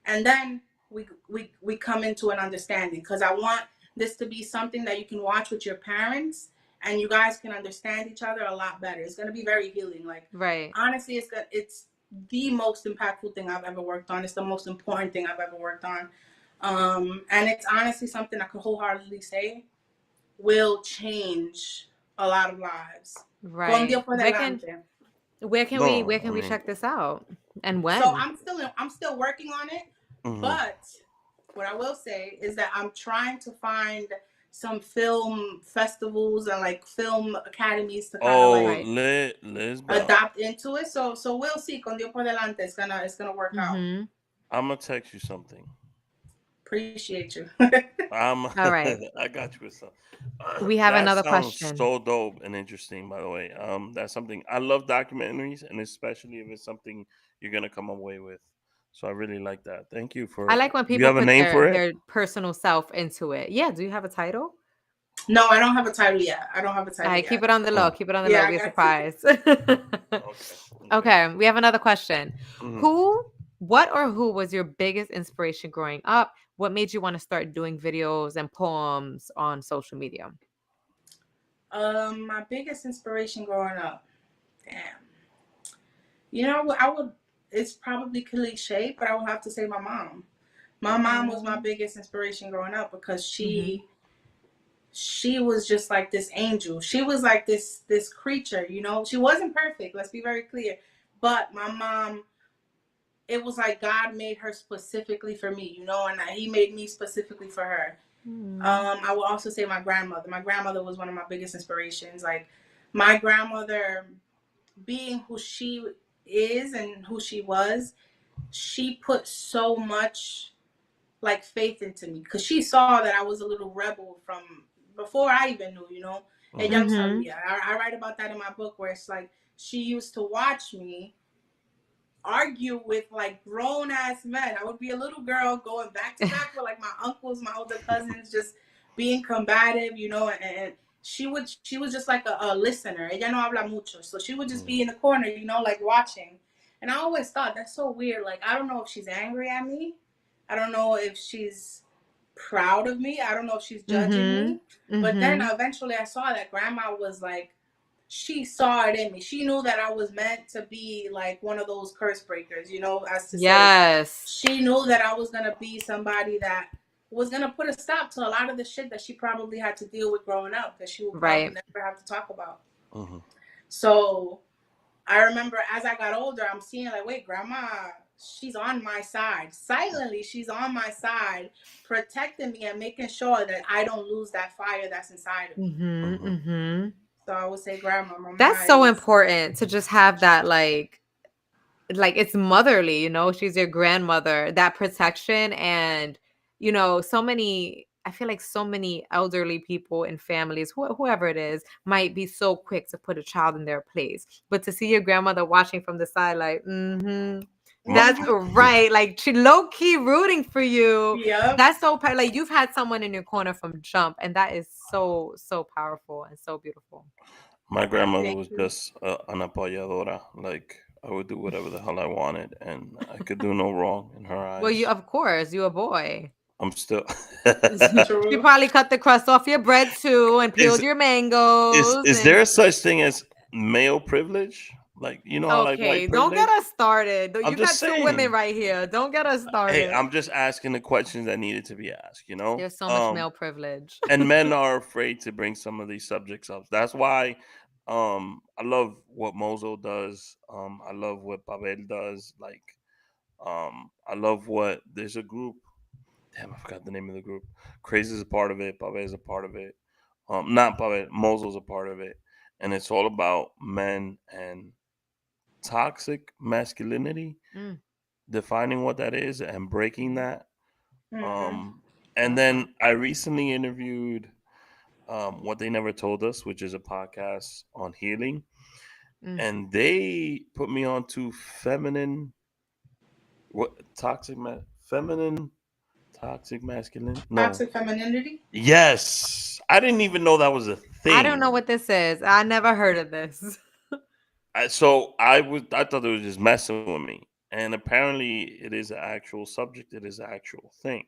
and then we come into an understanding, because I want this to be something that you can watch with your parents and you guys can understand each other a lot better. It's going to be very healing. Like Right. honestly, it's the most impactful thing I've ever worked on. It's the most important thing I've ever worked on. And it's honestly something I could wholeheartedly say will change a lot of lives. Con Right. Dios por delante. No, Where I can we mean. check this out? And So when? I'm still working on it, Hmm. but what I will say is that I'm trying to find some film festivals and like film academies to kind of Oh, like Right. Lizbel. adopt into it. So we'll see. Con Dios por delante, it's gonna work out. Mm-hmm. I'm gonna text you something. Appreciate you. I'm. All right. I got you with some. We have That another sounds question. so dope and interesting. By the way, that's something I love documentaries, and especially if it's something you're gonna come away with. So I really like that. Thank you I for. like when Do you people have a put name for it? their personal self into it. Yeah. Do you have a title? No, I don't have a title yet. I don't have a All title right, keep yet. it on the low. Mm. Keep it on the Yeah, low. I Be a got you. surprise. Okay. Okay. Okay, we have another question. Mhm. What or who was your biggest inspiration growing up? What made you want to start doing videos and poems on social media? My biggest inspiration growing up. Damn. You know, I would. It's probably cliche, but I would have to say my mom. My mom was my Oh. biggest inspiration growing up because Mm-hmm. she was just like this angel. She was like this creature, you know. She wasn't perfect, let's be very clear. But my mom, it was like God made her specifically for me, you know, and he made me specifically for her. I will also say my grandmother. My grandmother was one of my biggest inspirations. Like my grandmother, being who she is and who she was, she put so much like faith into me because she saw that I was a little rebel from before I even knew, you know. Ella lo Mm-hmm. sabía. I write about that in my book where it's like she used to watch me argue with like grown ass men. I would be a little girl going back to back with like my uncles, my older cousins, just being combative, you know, and she was just like a listener. Ella no habla mucho. So she would just be in the corner, you know, like watching. And I always thought that's so weird. Like, I don't know if she's angry at me. I don't know if she's proud of me. I don't know if she's judging me. But then eventually I saw that grandma was like, she saw it in me. She knew that I was meant to be like one of those curse breakers, you know, as to say. She knew that I was going to be somebody that was going to put a stop to a lot of the shit that she probably had to deal with growing up, that she would probably never have to talk about. So I remember as I got older, I'm seeing like, wait, grandma, she's on my side. Silently, she's on my side, protecting me and making sure that I don't lose that fire that's inside of me. So I would say grandma, mama. That's so important to just have that, like it's motherly, you know, she's your grandmother, that protection. And, you know, I feel like so many elderly people and families, whoever it is, might be so quick to put a child in their place. But to see your grandmother watching from the side, like, that's right. Like, she low key rooting for you. That's so like you've had someone in your corner from jump, and that is so powerful and so beautiful. My grandmother was just an apoyadora. Like, I would do whatever the hell I wanted, and I could do no wrong in her eyes. Well, of course, you a boy. I'm still. You probably cut the crust off your bread too, and peeled your mangoes. Is there such thing as male privilege? Like, you know, like white privilege? Don't get us started. I'm you got saying. 2 women right here. Don't get us started. Hey, I'm just asking the questions that needed to be asked, you know? There's so much male privilege. And men are afraid to bring some of these subjects up. That's why I love what Mozo does. I love what Pavel does. Like, I love what there's a group. Damn, I forgot the name of the group. Crazy is a part of it. Pavel is a part of it. Not Pavel. Mozo's a part of it. And it's all about men and toxic masculinity, defining what that is and breaking that. And then I recently interviewed What They Never Told Us, which is a podcast on healing. And they put me on to feminine, toxic masculinity? No. Toxic femininity? Yes. I didn't even know that was a thing. I don't know what this is. I never heard of this. So I thought they were just messing with me. And apparently it is an actual subject. It is an actual thing.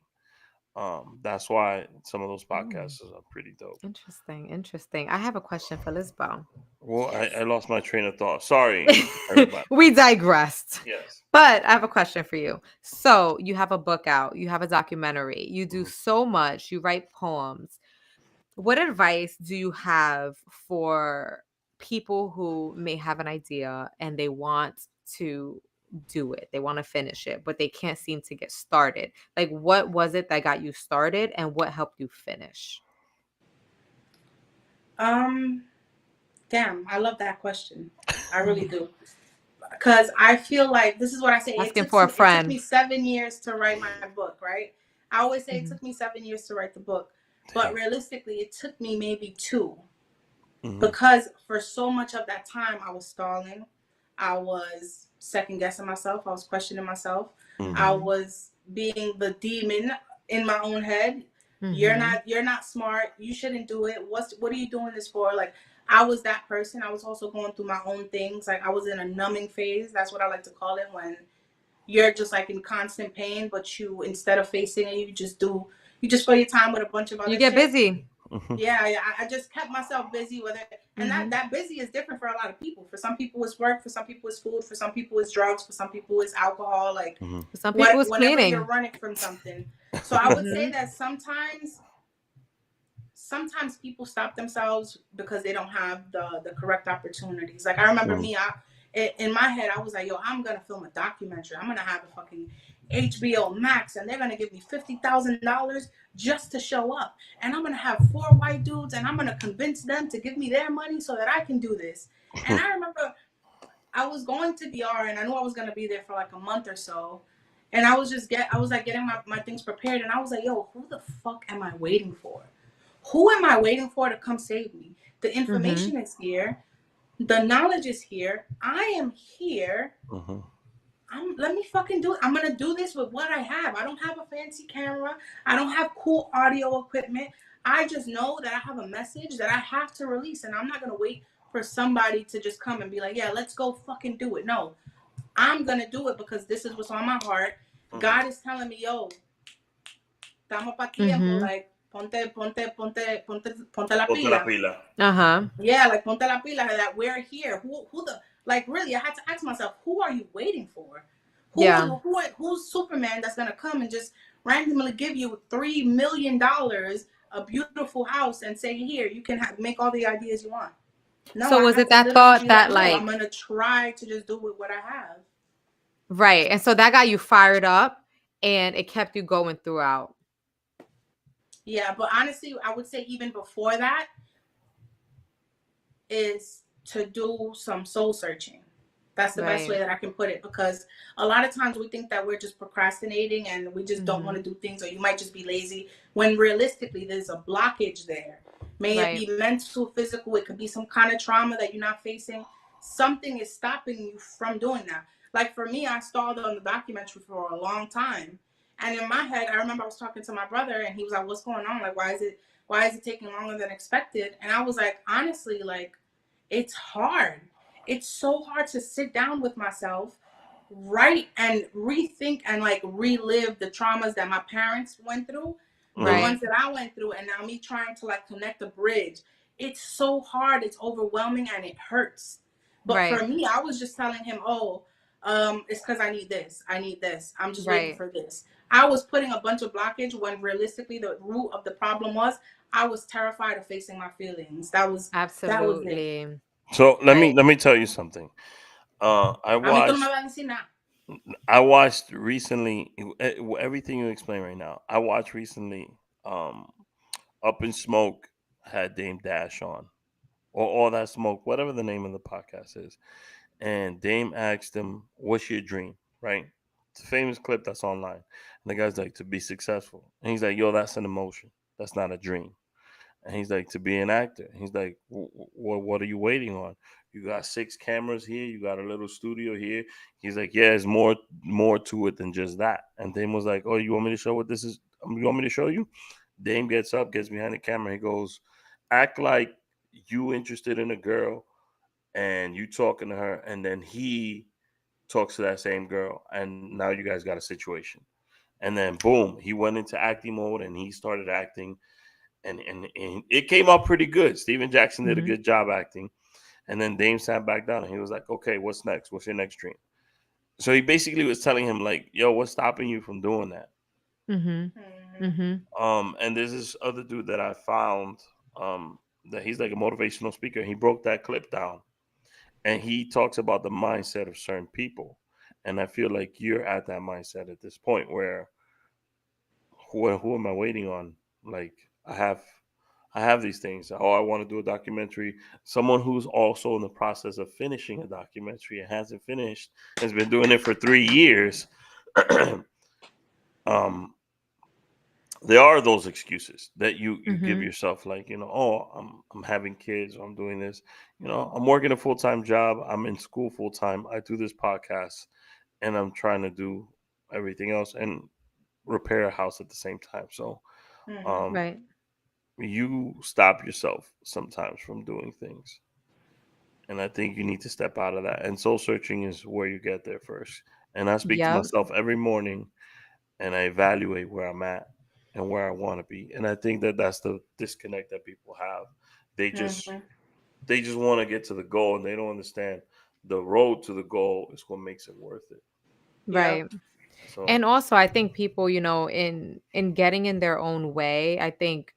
That's why some of those podcasts are pretty dope. Interesting. I have a question for Lizbel. Well, I lost my train of thought. Sorry, everybody. We digressed. Yes. But I have a question for you. So you have a book out. You have a documentary. You do so much. You write poems. What advice do you have for people who may have an idea and they want to do it? They want to finish it, but they can't seem to get started. Like, what was it that got you started and what helped you finish? Damn, I love that question. I really do. Because I feel like this is what I say. Asking for a friend. It took me 7 years to write my book, right? I always say it took me 7 years to write the book. But realistically, it took me maybe 2. Because for so much of that time, I was stalling. I was second guessing myself. I was questioning myself. I was being the demon in my own head. You're not smart. You shouldn't do it. What are you doing this for? Like, I was that person. I was also going through my own things. Like, I was in a numbing phase. That's what I like to call it, when you're just like in constant pain, but you, instead of facing it, you just fill your time with a bunch of other You get shit. busy. Yeah, I just kept myself busy with it. And that busy is different for a lot of people. For some people it's work, for some people it's food, for some people it's drugs, for some people it's alcohol. Like, for some people it's whenever cleaning. you're running from something. So I would say that sometimes people stop themselves because they don't have the correct opportunities. Like, I remember me, in my head, I was like, yo, I'm going to film a documentary. I'm going to have a fucking HBO Max, and they're going to give me $50,000 just to show up. And I'm going to have 4 white dudes, and I'm going to convince them to give me their money so that I can do this. And I remember I was going to DR, and I knew I was going to be there for like a month or so. And I was getting my things prepared. And I was like, yo, who the fuck am I waiting for? Who am I waiting for to come save me? The information is here. The knowledge is here. I am here. let me fucking do it. I'm gonna do this with what I have. I don't have a fancy camera. I don't have cool audio equipment. I just know that I have a message that I have to release, and I'm not gonna wait for somebody to just come and be like, yeah, let's go fucking do it. No, I'm gonna do it because this is what's on my heart. God is telling me, yo, estamos pa tiempo, like ponte la Ponte la pila. pila. Yeah, like ponte la pila, that we're here. Who the, like, really, I had to ask myself, who are you waiting for? Who's Superman that's gonna come and just randomly give you $3 million, a beautiful house, and say, here, you can make all the ideas you want? No, so was I it had to that thought be that no, like I'm gonna try to just do with what I have. right, and so that got you fired up and it kept you going throughout? Yeah, but honestly, I would say even before that is to do some soul searching. That's the best way that I can put it, because a lot of times we think that we're just procrastinating and we just don't want to do things, or you might just be lazy, when realistically there's a blockage there. May it be mental, physical, it could be some kind of trauma that you're not facing. Something is stopping you from doing that. Like for me, I stalled on the documentary for a long time. And in my head, I remember I was talking to my brother and he was like, what's going on? Like, why is it taking longer than expected? And I was like, honestly, like, it's hard. It's so hard to sit down with myself, write and rethink and like relive the traumas that my parents went through, the ones that I went through, and now me trying to like connect the bridge. It's so hard, it's overwhelming, and it hurts. But for me, I was just telling him, oh, it's because I need this. I'm just waiting for this. I was putting a bunch of blockage when realistically the root of the problem was I was terrified of facing my feelings. That was Absolutely. it. So let me tell you something. I watched recently everything you explained right now. I watched recently. Up in Smoke had Dame Dash on, or All That Smoke, whatever the name of the podcast is. And Dame asked him, "What's your dream?" Right? It's a famous clip that's online. And the guy's like, "To be successful." And he's like, "Yo, that's an emotion. That's not a dream." And he's like, "To be an actor." He's like, What are you waiting on? You got 6 cameras here. You got a little studio here." He's like, "Yeah, it's more to it than just that." And Dame was like, "Oh, you want me to show what this is? You want me to show you?" Dame gets up, gets behind the camera. He goes, "Act like you interested in a girl and you talking to her, and then he talks to that same girl, and now you guys got a situation." And then boom, he went into acting mode and he started acting, and it came out pretty good. Steven Jackson did a good job acting. And then Dame sat back down and he was like, "Okay, what's next? What's your next dream?" So he basically was telling him like, "Yo, what's stopping you from doing that?" And there's this other dude that I found, that he's like a motivational speaker. He broke that clip down and he talks about the mindset of certain people. And I feel like you're at that mindset at this point where who am I waiting on? Like I have these things. Oh, I want to do a documentary. Someone who's also in the process of finishing a documentary and hasn't finished, has been doing it for 3 years. um, there are those excuses that you give yourself, like, oh, I'm having kids, or I'm doing this. I'm working a full-time job. I'm in school full-time. I do this podcast, and I'm trying to do everything else and repair a house at the same time. So, you stop yourself sometimes from doing things. And I think you need to step out of that. And soul searching is where you get there first. And I speak to myself every morning and I evaluate where I'm at and where I want to be. And I think that that's the disconnect that people have. They just want to get to the goal and they don't understand the road to the goal is what makes it worth it. Right. So, and also I think people, in getting in their own way, I think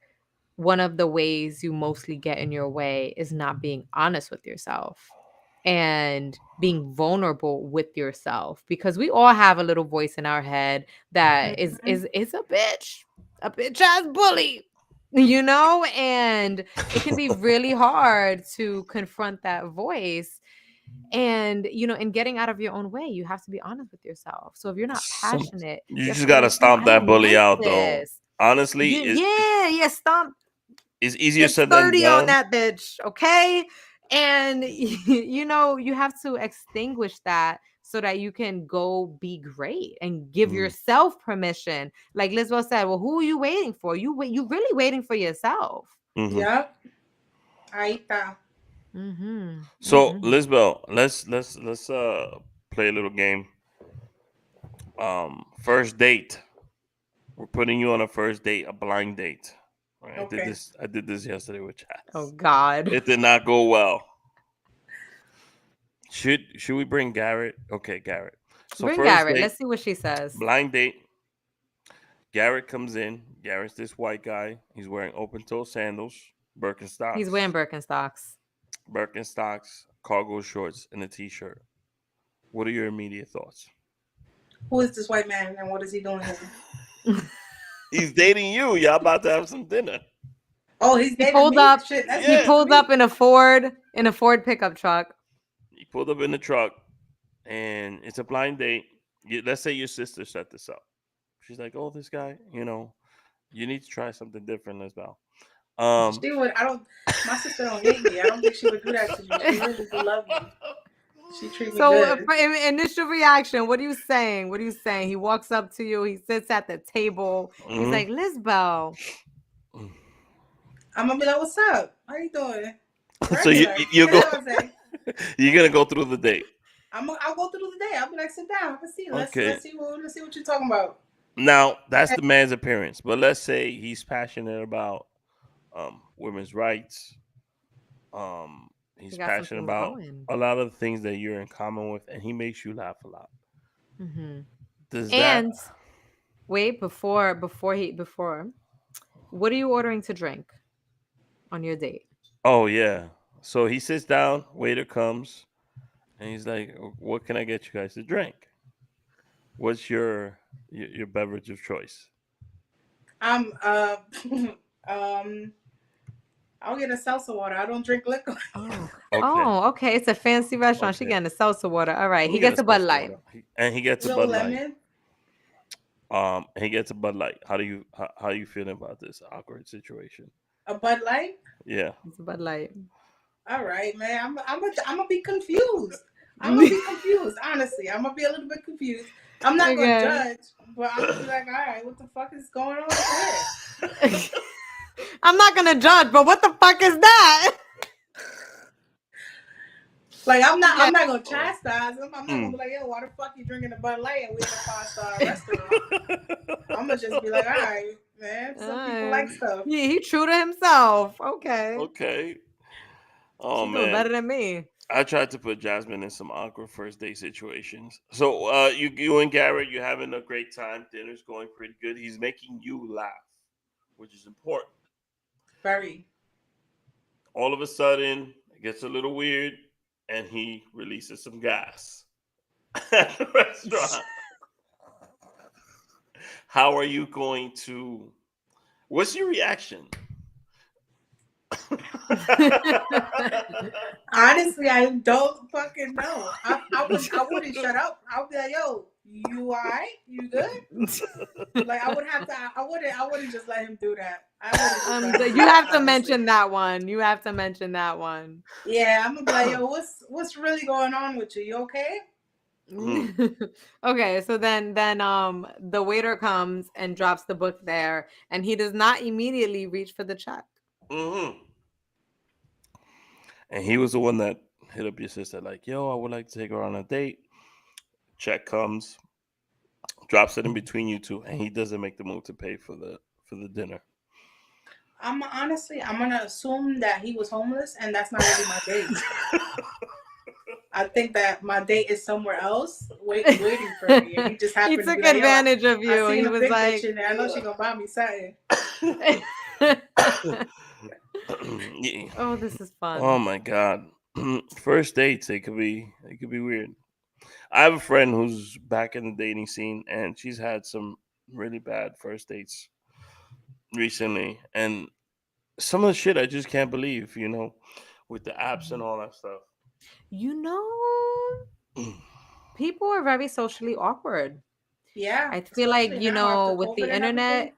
one of the ways you mostly get in your way is not being honest with yourself and being vulnerable with yourself, because we all have a little voice in our head that is a bitch ass bully, and it can be really hard to confront that voice. And in getting out of your own way, you have to be honest with yourself. So if you're not passionate, you you have just to be got to like, "Yo, stomp I that don't bully like out, though. this." Honestly, Stomp. it's easier Get said than sturdy on done. that bitch, okay? And you have to extinguish that so that you can go be great and give yourself permission. Like Lizbel said, well, who are you waiting for? You really waiting for yourself. Yep. Ahí está. So, Lizbel, let's play a little game. First date. We're putting you on a first date, a blind date. Right? Okay. I did this yesterday with Chaz. Oh God. It did not go well. Should we bring Garrett? Okay, Garrett. So Bring first Garrett. date, Let's see what she says. blind date. Garrett comes in. Garrett's this white guy. He's wearing open-toe sandals, Birkenstocks. He's wearing Birkenstocks. Birkenstocks, cargo shorts, and a t-shirt. What are your immediate thoughts? Who is this white man and what is he doing here? He's dating you. Y'all about to have some dinner. Oh, he's dating pulled me? up. Shit, that's He news to pulled me. up in a Ford pickup truck. He pulled up in the truck, and it's a blind date. Let's say your sister set this up. She's like, "Oh, this guy, you need to try something different, Lizbel." She would. My sister don't hate me. I don't think she would do that to me. She really do love me. She treats me So, good. initial reaction, what are you saying? What are you saying? He walks up to you. He sits at the table. He's like, Lizbel. I'm gonna be like, "What's up? How you doing?" So you're gonna go through the date. I'll go through the day. I'll be like, "Sit down. Let's see. Let's see what you're talking about." Now that's the man's appearance, but let's say he's passionate about women's rights. He's passionate about a lot of the things that you're in common with, and he makes you laugh a lot. Wait, before, what are you ordering to drink on your date? Oh yeah. So he sits down, waiter comes, and he's like, "What can I get you guys to drink? What's your beverage of choice?" I'll get a salsa water. I don't drink liquor. Okay. It's a fancy restaurant. She getting a salsa water. All right. He gets a Bud Light. And he gets a Little Bud lemon. Light. He gets a Bud Light. How you feeling about this awkward situation? A Bud Light? Yeah. It's a Bud Light. All right, man. I'm gonna be confused. I'm gonna be confused. Honestly, I'm gonna be a little bit confused. I'm not gonna judge, but I'm gonna be like, all right, what the fuck is going on here? I'm not gonna judge, but what the fuck is that? Like I'm not gonna chastise him. I'm not gonna be like, yo, why the fuck you drinking a Bud Light and we in a 5-star restaurant? I'm gonna just be like, all right, man. Some people like stuff. Yeah, he true to himself. Okay. Oh She's man, doing better than me. I tried to put Jasmine in some awkward first date situations. So you and Garrett, you're having a great time. Dinner's going pretty good. He's making you laugh, which is important. Very. All of a sudden, it gets a little weird, and he releases some gas at the restaurant. How are you going to? What's your reaction? Honestly, I don't fucking know. I wouldn't shut up. I'll be like, yo, you all right? You good? Like I wouldn't just let him do that. You have to mention that one. Yeah, I'm gonna be like, yo, what's really going on with you? You okay? Okay, so then the waiter comes and drops the book there, and he does not immediately reach for the check. And he was the one that hit up your sister like, yo, I would like to take her on a date. Check comes, drops it in between you two, and he doesn't make the move to pay for the dinner. I'm gonna assume that he was homeless, and that's not really my date. I think that my date is somewhere else, waiting for me. And he just happened he to took be like, advantage of you. I He was like, in there. I know she's gonna buy me something. Oh, this is fun. Oh my god. First dates, it could be weird. I have a friend who's back in the dating scene, and she's had some really bad first dates recently, and some of the shit I just can't believe, with the apps and all that stuff. People are very socially awkward. Yeah. I feel like, with the internet,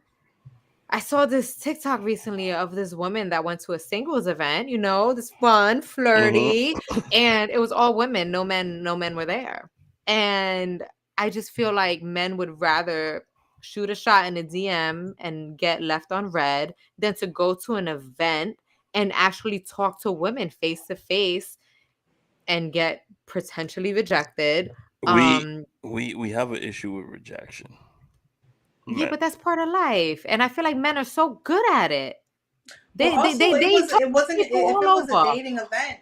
I saw this TikTok recently of this woman that went to a singles event, this fun, flirty, and it was all women. No men were there. And I just feel like men would rather shoot a shot in a DM and get left on red than to go to an event and actually talk to women face to face and get potentially rejected. We we have an issue with rejection. Yeah, Men. but that's part of life. And I feel like men are so good at it. But also, They talk it to wasn't people if all it was a over. dating event,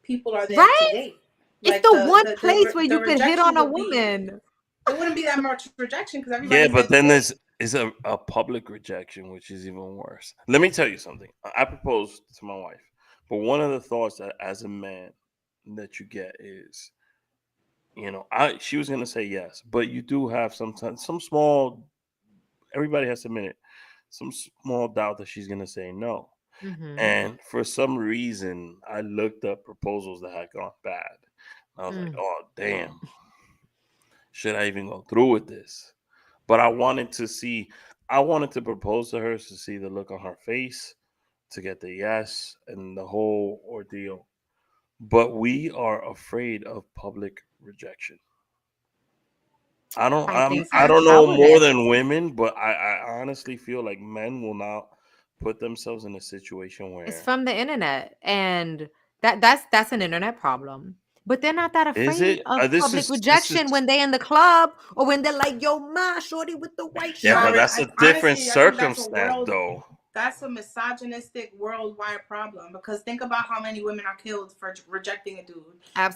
people are there to Right? date. It's Like the one place where the you could hit rejection on a would be woman. there wouldn't be that much rejection because Yeah, everybody's there but to then date. there's is a public rejection, which is even worse. Let me tell you something. I proposed to my wife, but one of the thoughts that as a man that you get is, I she was gonna say yes, but you do have sometimes some small. Everybody has to admit it. Some small doubt that she's gonna say no. Mhm. And for some reason, I looked up proposals that had gone bad. I was like, Mm. oh damn, should I even go through with this? But I wanted to propose to her to see the look on her face, to get the yes and the whole ordeal. But we are afraid of public rejection. I think I it's don't know more cowardice. than women, but I honestly feel like men will not put themselves in a situation It's where from the internet, and that's an internet problem. But they're not that is afraid it of public this is rejection when they in the club or when they're like, "Yo, ma, shorty with the white yeah, but Nah, shirt." that's a different honestly, I think circumstance though. that's a misogynistic worldwide problem because think about how many women are killed for rejecting a dude.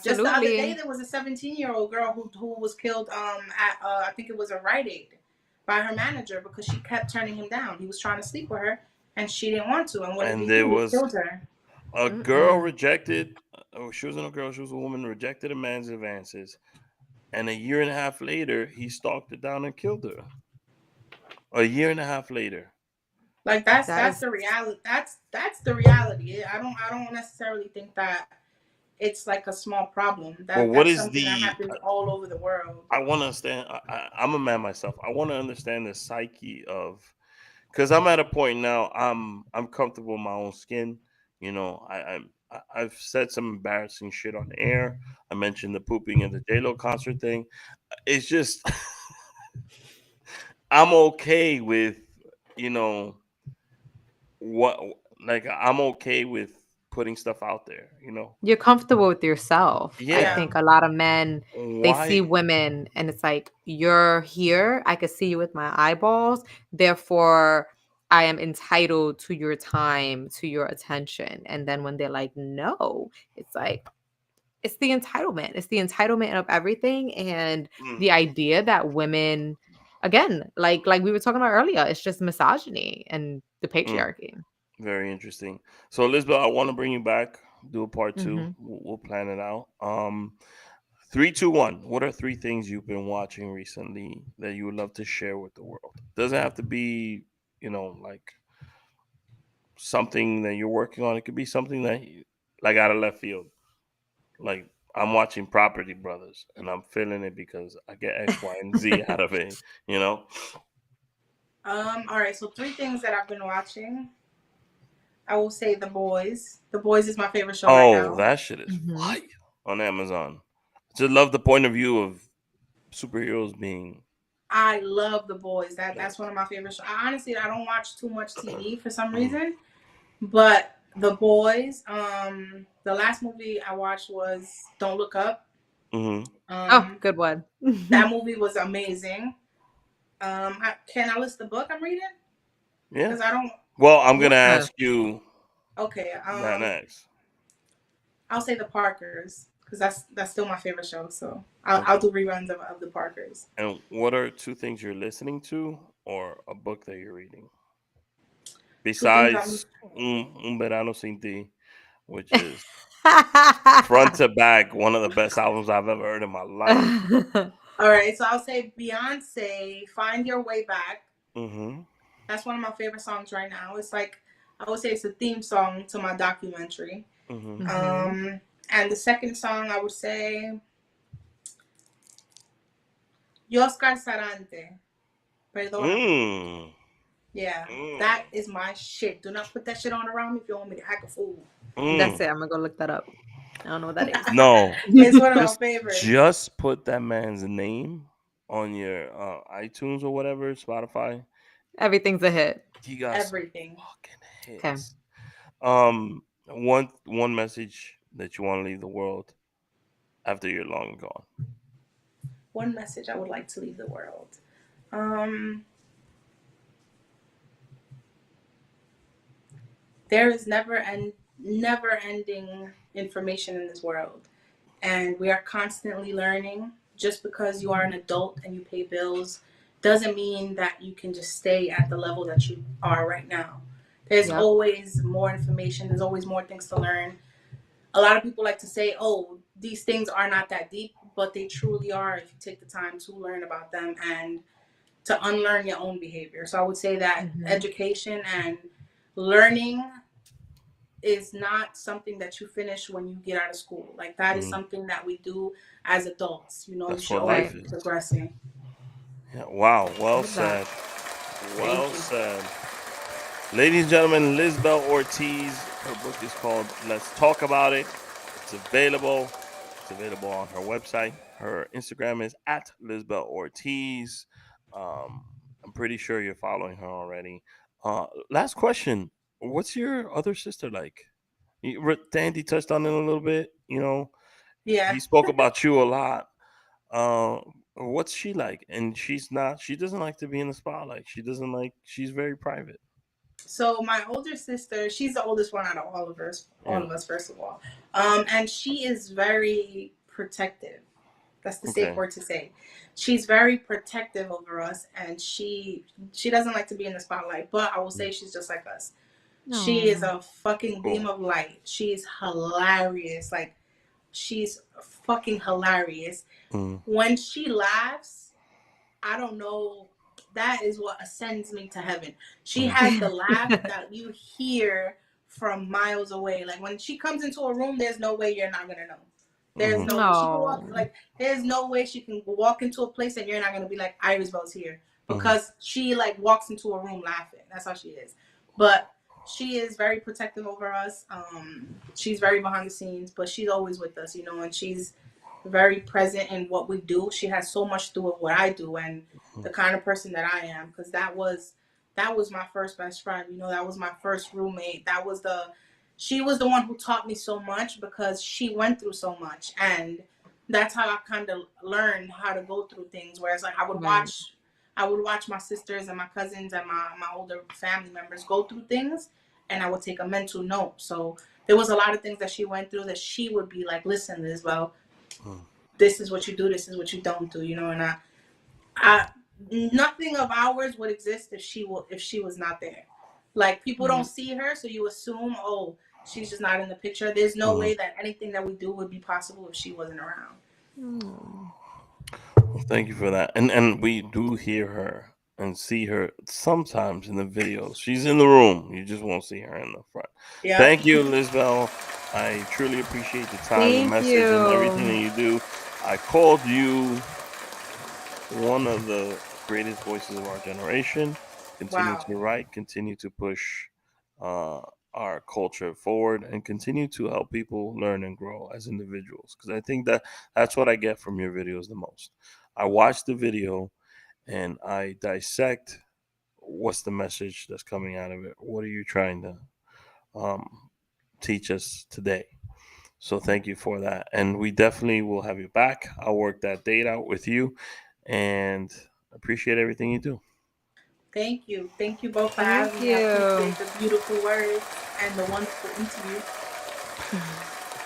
Just the other day, Absolutely. there was a 17-year-old girl who was killed at I think it was a Rite Aid by her manager because she kept turning him down. He was trying to sleep with her and she didn't want to. And what did And he there do? He was killed her. a girl Mm-mm. rejected. Oh, she wasn't a girl; she was a woman. Rejected a man's advances, and a year and a half later, he stalked her down and killed her. A year and a half later. Like That that's is the reality. That's the reality. I don't necessarily think that it's like a small problem. But what That's is something that the? happens all over the world. I want to understand. I'm a man myself. I want to understand the psyche of, because I'm at a point now. I'm comfortable in my own skin. I've said some embarrassing shit on air. I mentioned the pooping at the J Lo concert thing. It's just I'm okay with you know what like I'm okay with putting stuff out there. you're comfortable with yourself. I Yeah. Yeah. think a lot of men, they see Why? women and it's like, "You're here. I could see you with my eyeballs. Therefore, I am entitled to your time, to your attention." And then when they're like, "No," it's like it's the entitlement. It's the entitlement of everything and Mm, the idea that women, again, like we were talking about earlier, it's just misogyny and the mm. patriarchy. Very interesting. So, Elizabeth, I want to bring you back. Do a part two. Mhm. We'll plan it out. Three, two, one. What are three things you've been watching recently that you would love to share with the world? Doesn't have to be, like something that you're working on. It could be something that, like, out of left field. Like, I'm watching Property Brothers, and I'm feeling it because I get X, Y, and Z out of it. You know. All right. So three things that I've been watching. I will say The Boys. The Boys is my favorite show right Oh, now. that shit is Mhm. fire on Amazon. Just love the point of view of superheroes being. I love The Boys. Yeah. That's one of my favorite shows. I don't watch too much TV for some Mm, reason, but The Boys. The last movie I watched was Don't Look Up. mm-hmm. Oh, Um, good one. that movie was amazing. Can I list the book I'm reading? Yeah. Because I don't. Well, I'm gonna Yeah. ask you Okay. that next. I'll say The Parkers because that's still my favorite show. So I'll Okay. do reruns of The Parkers. And what are two things you're listening to or a book that you're reading Two things I'm. besides Un Verano Sin Ti, which is front to back one of the best albums I've ever heard in my life. All right, so I'll say Beyonce, "Find Your Way Back." Mm-hmm. That's one of my favorite songs right now. It's like I would say it's a theme song to my documentary. Mm-hmm. Mhm. And the second song I would say Oscar Sarante, Perdóname. Mm. Yeah, Mm. that is my shit. Do not put that shit on around me if you want me to act a fool. That's Mm. it. I'm gonna go look that up. I don't know what that is. No, It's one of my just favorites. just put that man's name on your iTunes or whatever, Spotify. Everything's a hit. He got some Everything. fucking Okay. hits. One message that you want to leave the world after you're long gone. One message I would like to leave the world. There is never ending information in this world, and we are constantly learning. Just because you are an adult and you pay bills doesn't mean that you can just stay at the level that you are right now. There's always more information. There's always more things to learn. A lot of people like to say, oh, these things are not that deep, but they truly are if you take the time to learn about them and to unlearn your own behavior. So I would say that education and learning is not something that you finish when you get out of school. Like that is something that we do as adults. You know, That's you should what always life be is. progressing. Yeah, wow, well said. Well said. Ladies and gentlemen, Lizbel Ortiz. Her book is called Let's Talk About It. It's available. It's available on her website. Her Instagram is at Lizbel Ortiz. I'm pretty sure you're following her already. Last question. What's your other sister like? Dandy touched on it a little bit. You know, Yeah. he spoke about you a lot. What's she like? And she doesn't like to be in the spotlight. She's very private. So my older sister, she's the oldest one out of all of us, first of all. And she is very protective. That's the safe word to say. She's very protective over us, and she doesn't like to be in the spotlight, but I will say she's just like us. Aww. She is a fucking beam of light. She's hilarious. Like, she's fucking hilarious. When she laughs, I don't know, that is what ascends me to heaven. She has the laugh that you hear from miles away. Like, when she comes into a room, there's no way you're not gonna know. There's no way she can walk, there's no way she can walk into a place and you're not gonna be like, Irisbel's here, because she walks into a room laughing. That's how she is. But she is very protective over us. She's very behind the scenes, but she's always with us, and she's very present in what we do. She has so much to do with what I do and the kind of person that I am, because that was my first best friend. That was my first roommate. She was the one who taught me so much, because she went through so much, and that's how I kind of learned how to go through things. Whereas I would watch my sisters and my cousins and my older family members go through things, and I would take a mental note. So there was a lot of things that she went through that she would be like, listen, Lizbel, this is what you do, this is what you don't do, and I nothing of ours would exist if she was not there. Like, people don't see her, so you assume, oh, she's just not in the picture. There's no way that anything that we do would be possible if she wasn't around. Well, thank you for that. And we do hear her and see her sometimes in the videos. She's in the room. You just won't see her in the front. Yep. Thank you, Lizbel. I truly appreciate the time, the message, and everything that you do. I called you one of the greatest voices of our generation. Continue to write, continue to push our culture forward, and continue to help people learn and grow as individuals. Because I think that's what I get from your videos the most. I watch the video and I dissect what's the message that's coming out of it. What are you trying to teach us today? So thank you for that. And we definitely will have you back. I'll work that date out with you, and appreciate everything you do. Thank you. Thank you both for having me. I appreciate the beautiful words and the wonderful interview.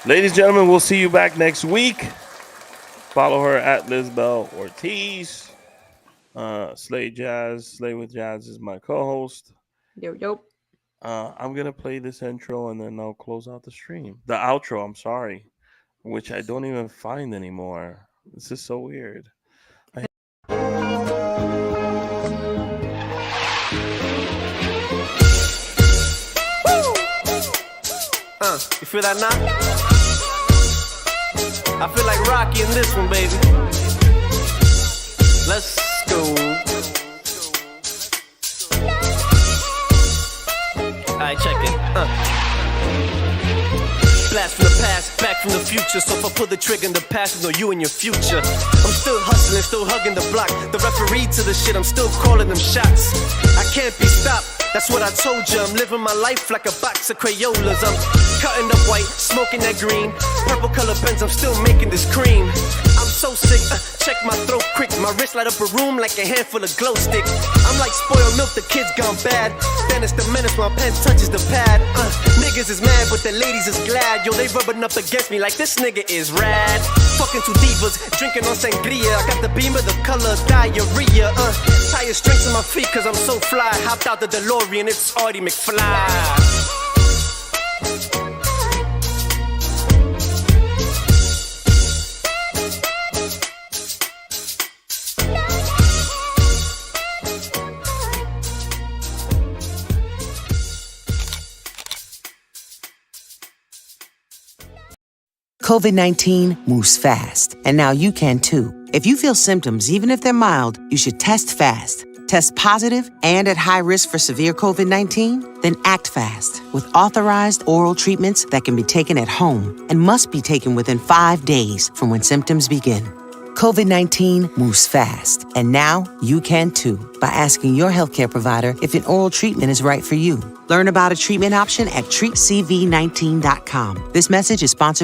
Ladies and gentlemen, we'll see you back next week. Follow her at Lizbel Ortiz. Slay with Jazz is my co-host. Yo. I'm going to play this intro and then I'll close out the stream. The outro, I'm sorry, which I don't even find anymore. This is so weird. You feel that knock? I feel like Rocky in this one, baby. Let's go. Alright, check it. blast from the past, back from the future. So if I pull the trigger in the past, it's no you and your future. I'm still hustling, still hugging the block. The referee to the shit, I'm still calling them shots. I can't be stopped, that's what I told you. I'm living my life like a box of Crayolas. I'm cutting up white, smoking that green. Purple color pens, I'm still making this cream. I'm so sick, check my throat quick. My wrist light up a room like a handful of glow sticks. I'm like spoiled milk, the kids gone bad. Then it's the menace, my pen touches the pad. Niggas is mad, but the ladies is glad. Yo, they rubbing up against me like this nigga is rad. Fucking two divas, drinking on sangria. I got the beam of the color diarrhea. Tire strings on my feet cause I'm so fly. Hopped out the DeLorean, it's Artie McFly. COVID-19 moves fast, and now you can too. If you feel symptoms, even if they're mild, you should test fast. Test positive and at high risk for severe COVID-19? Then act fast with authorized oral treatments that can be taken at home and must be taken within 5 days from when symptoms begin. COVID-19 moves fast, and now you can too by asking your healthcare provider if an oral treatment is right for you. Learn about a treatment option at treatcv19.com. This message is sponsored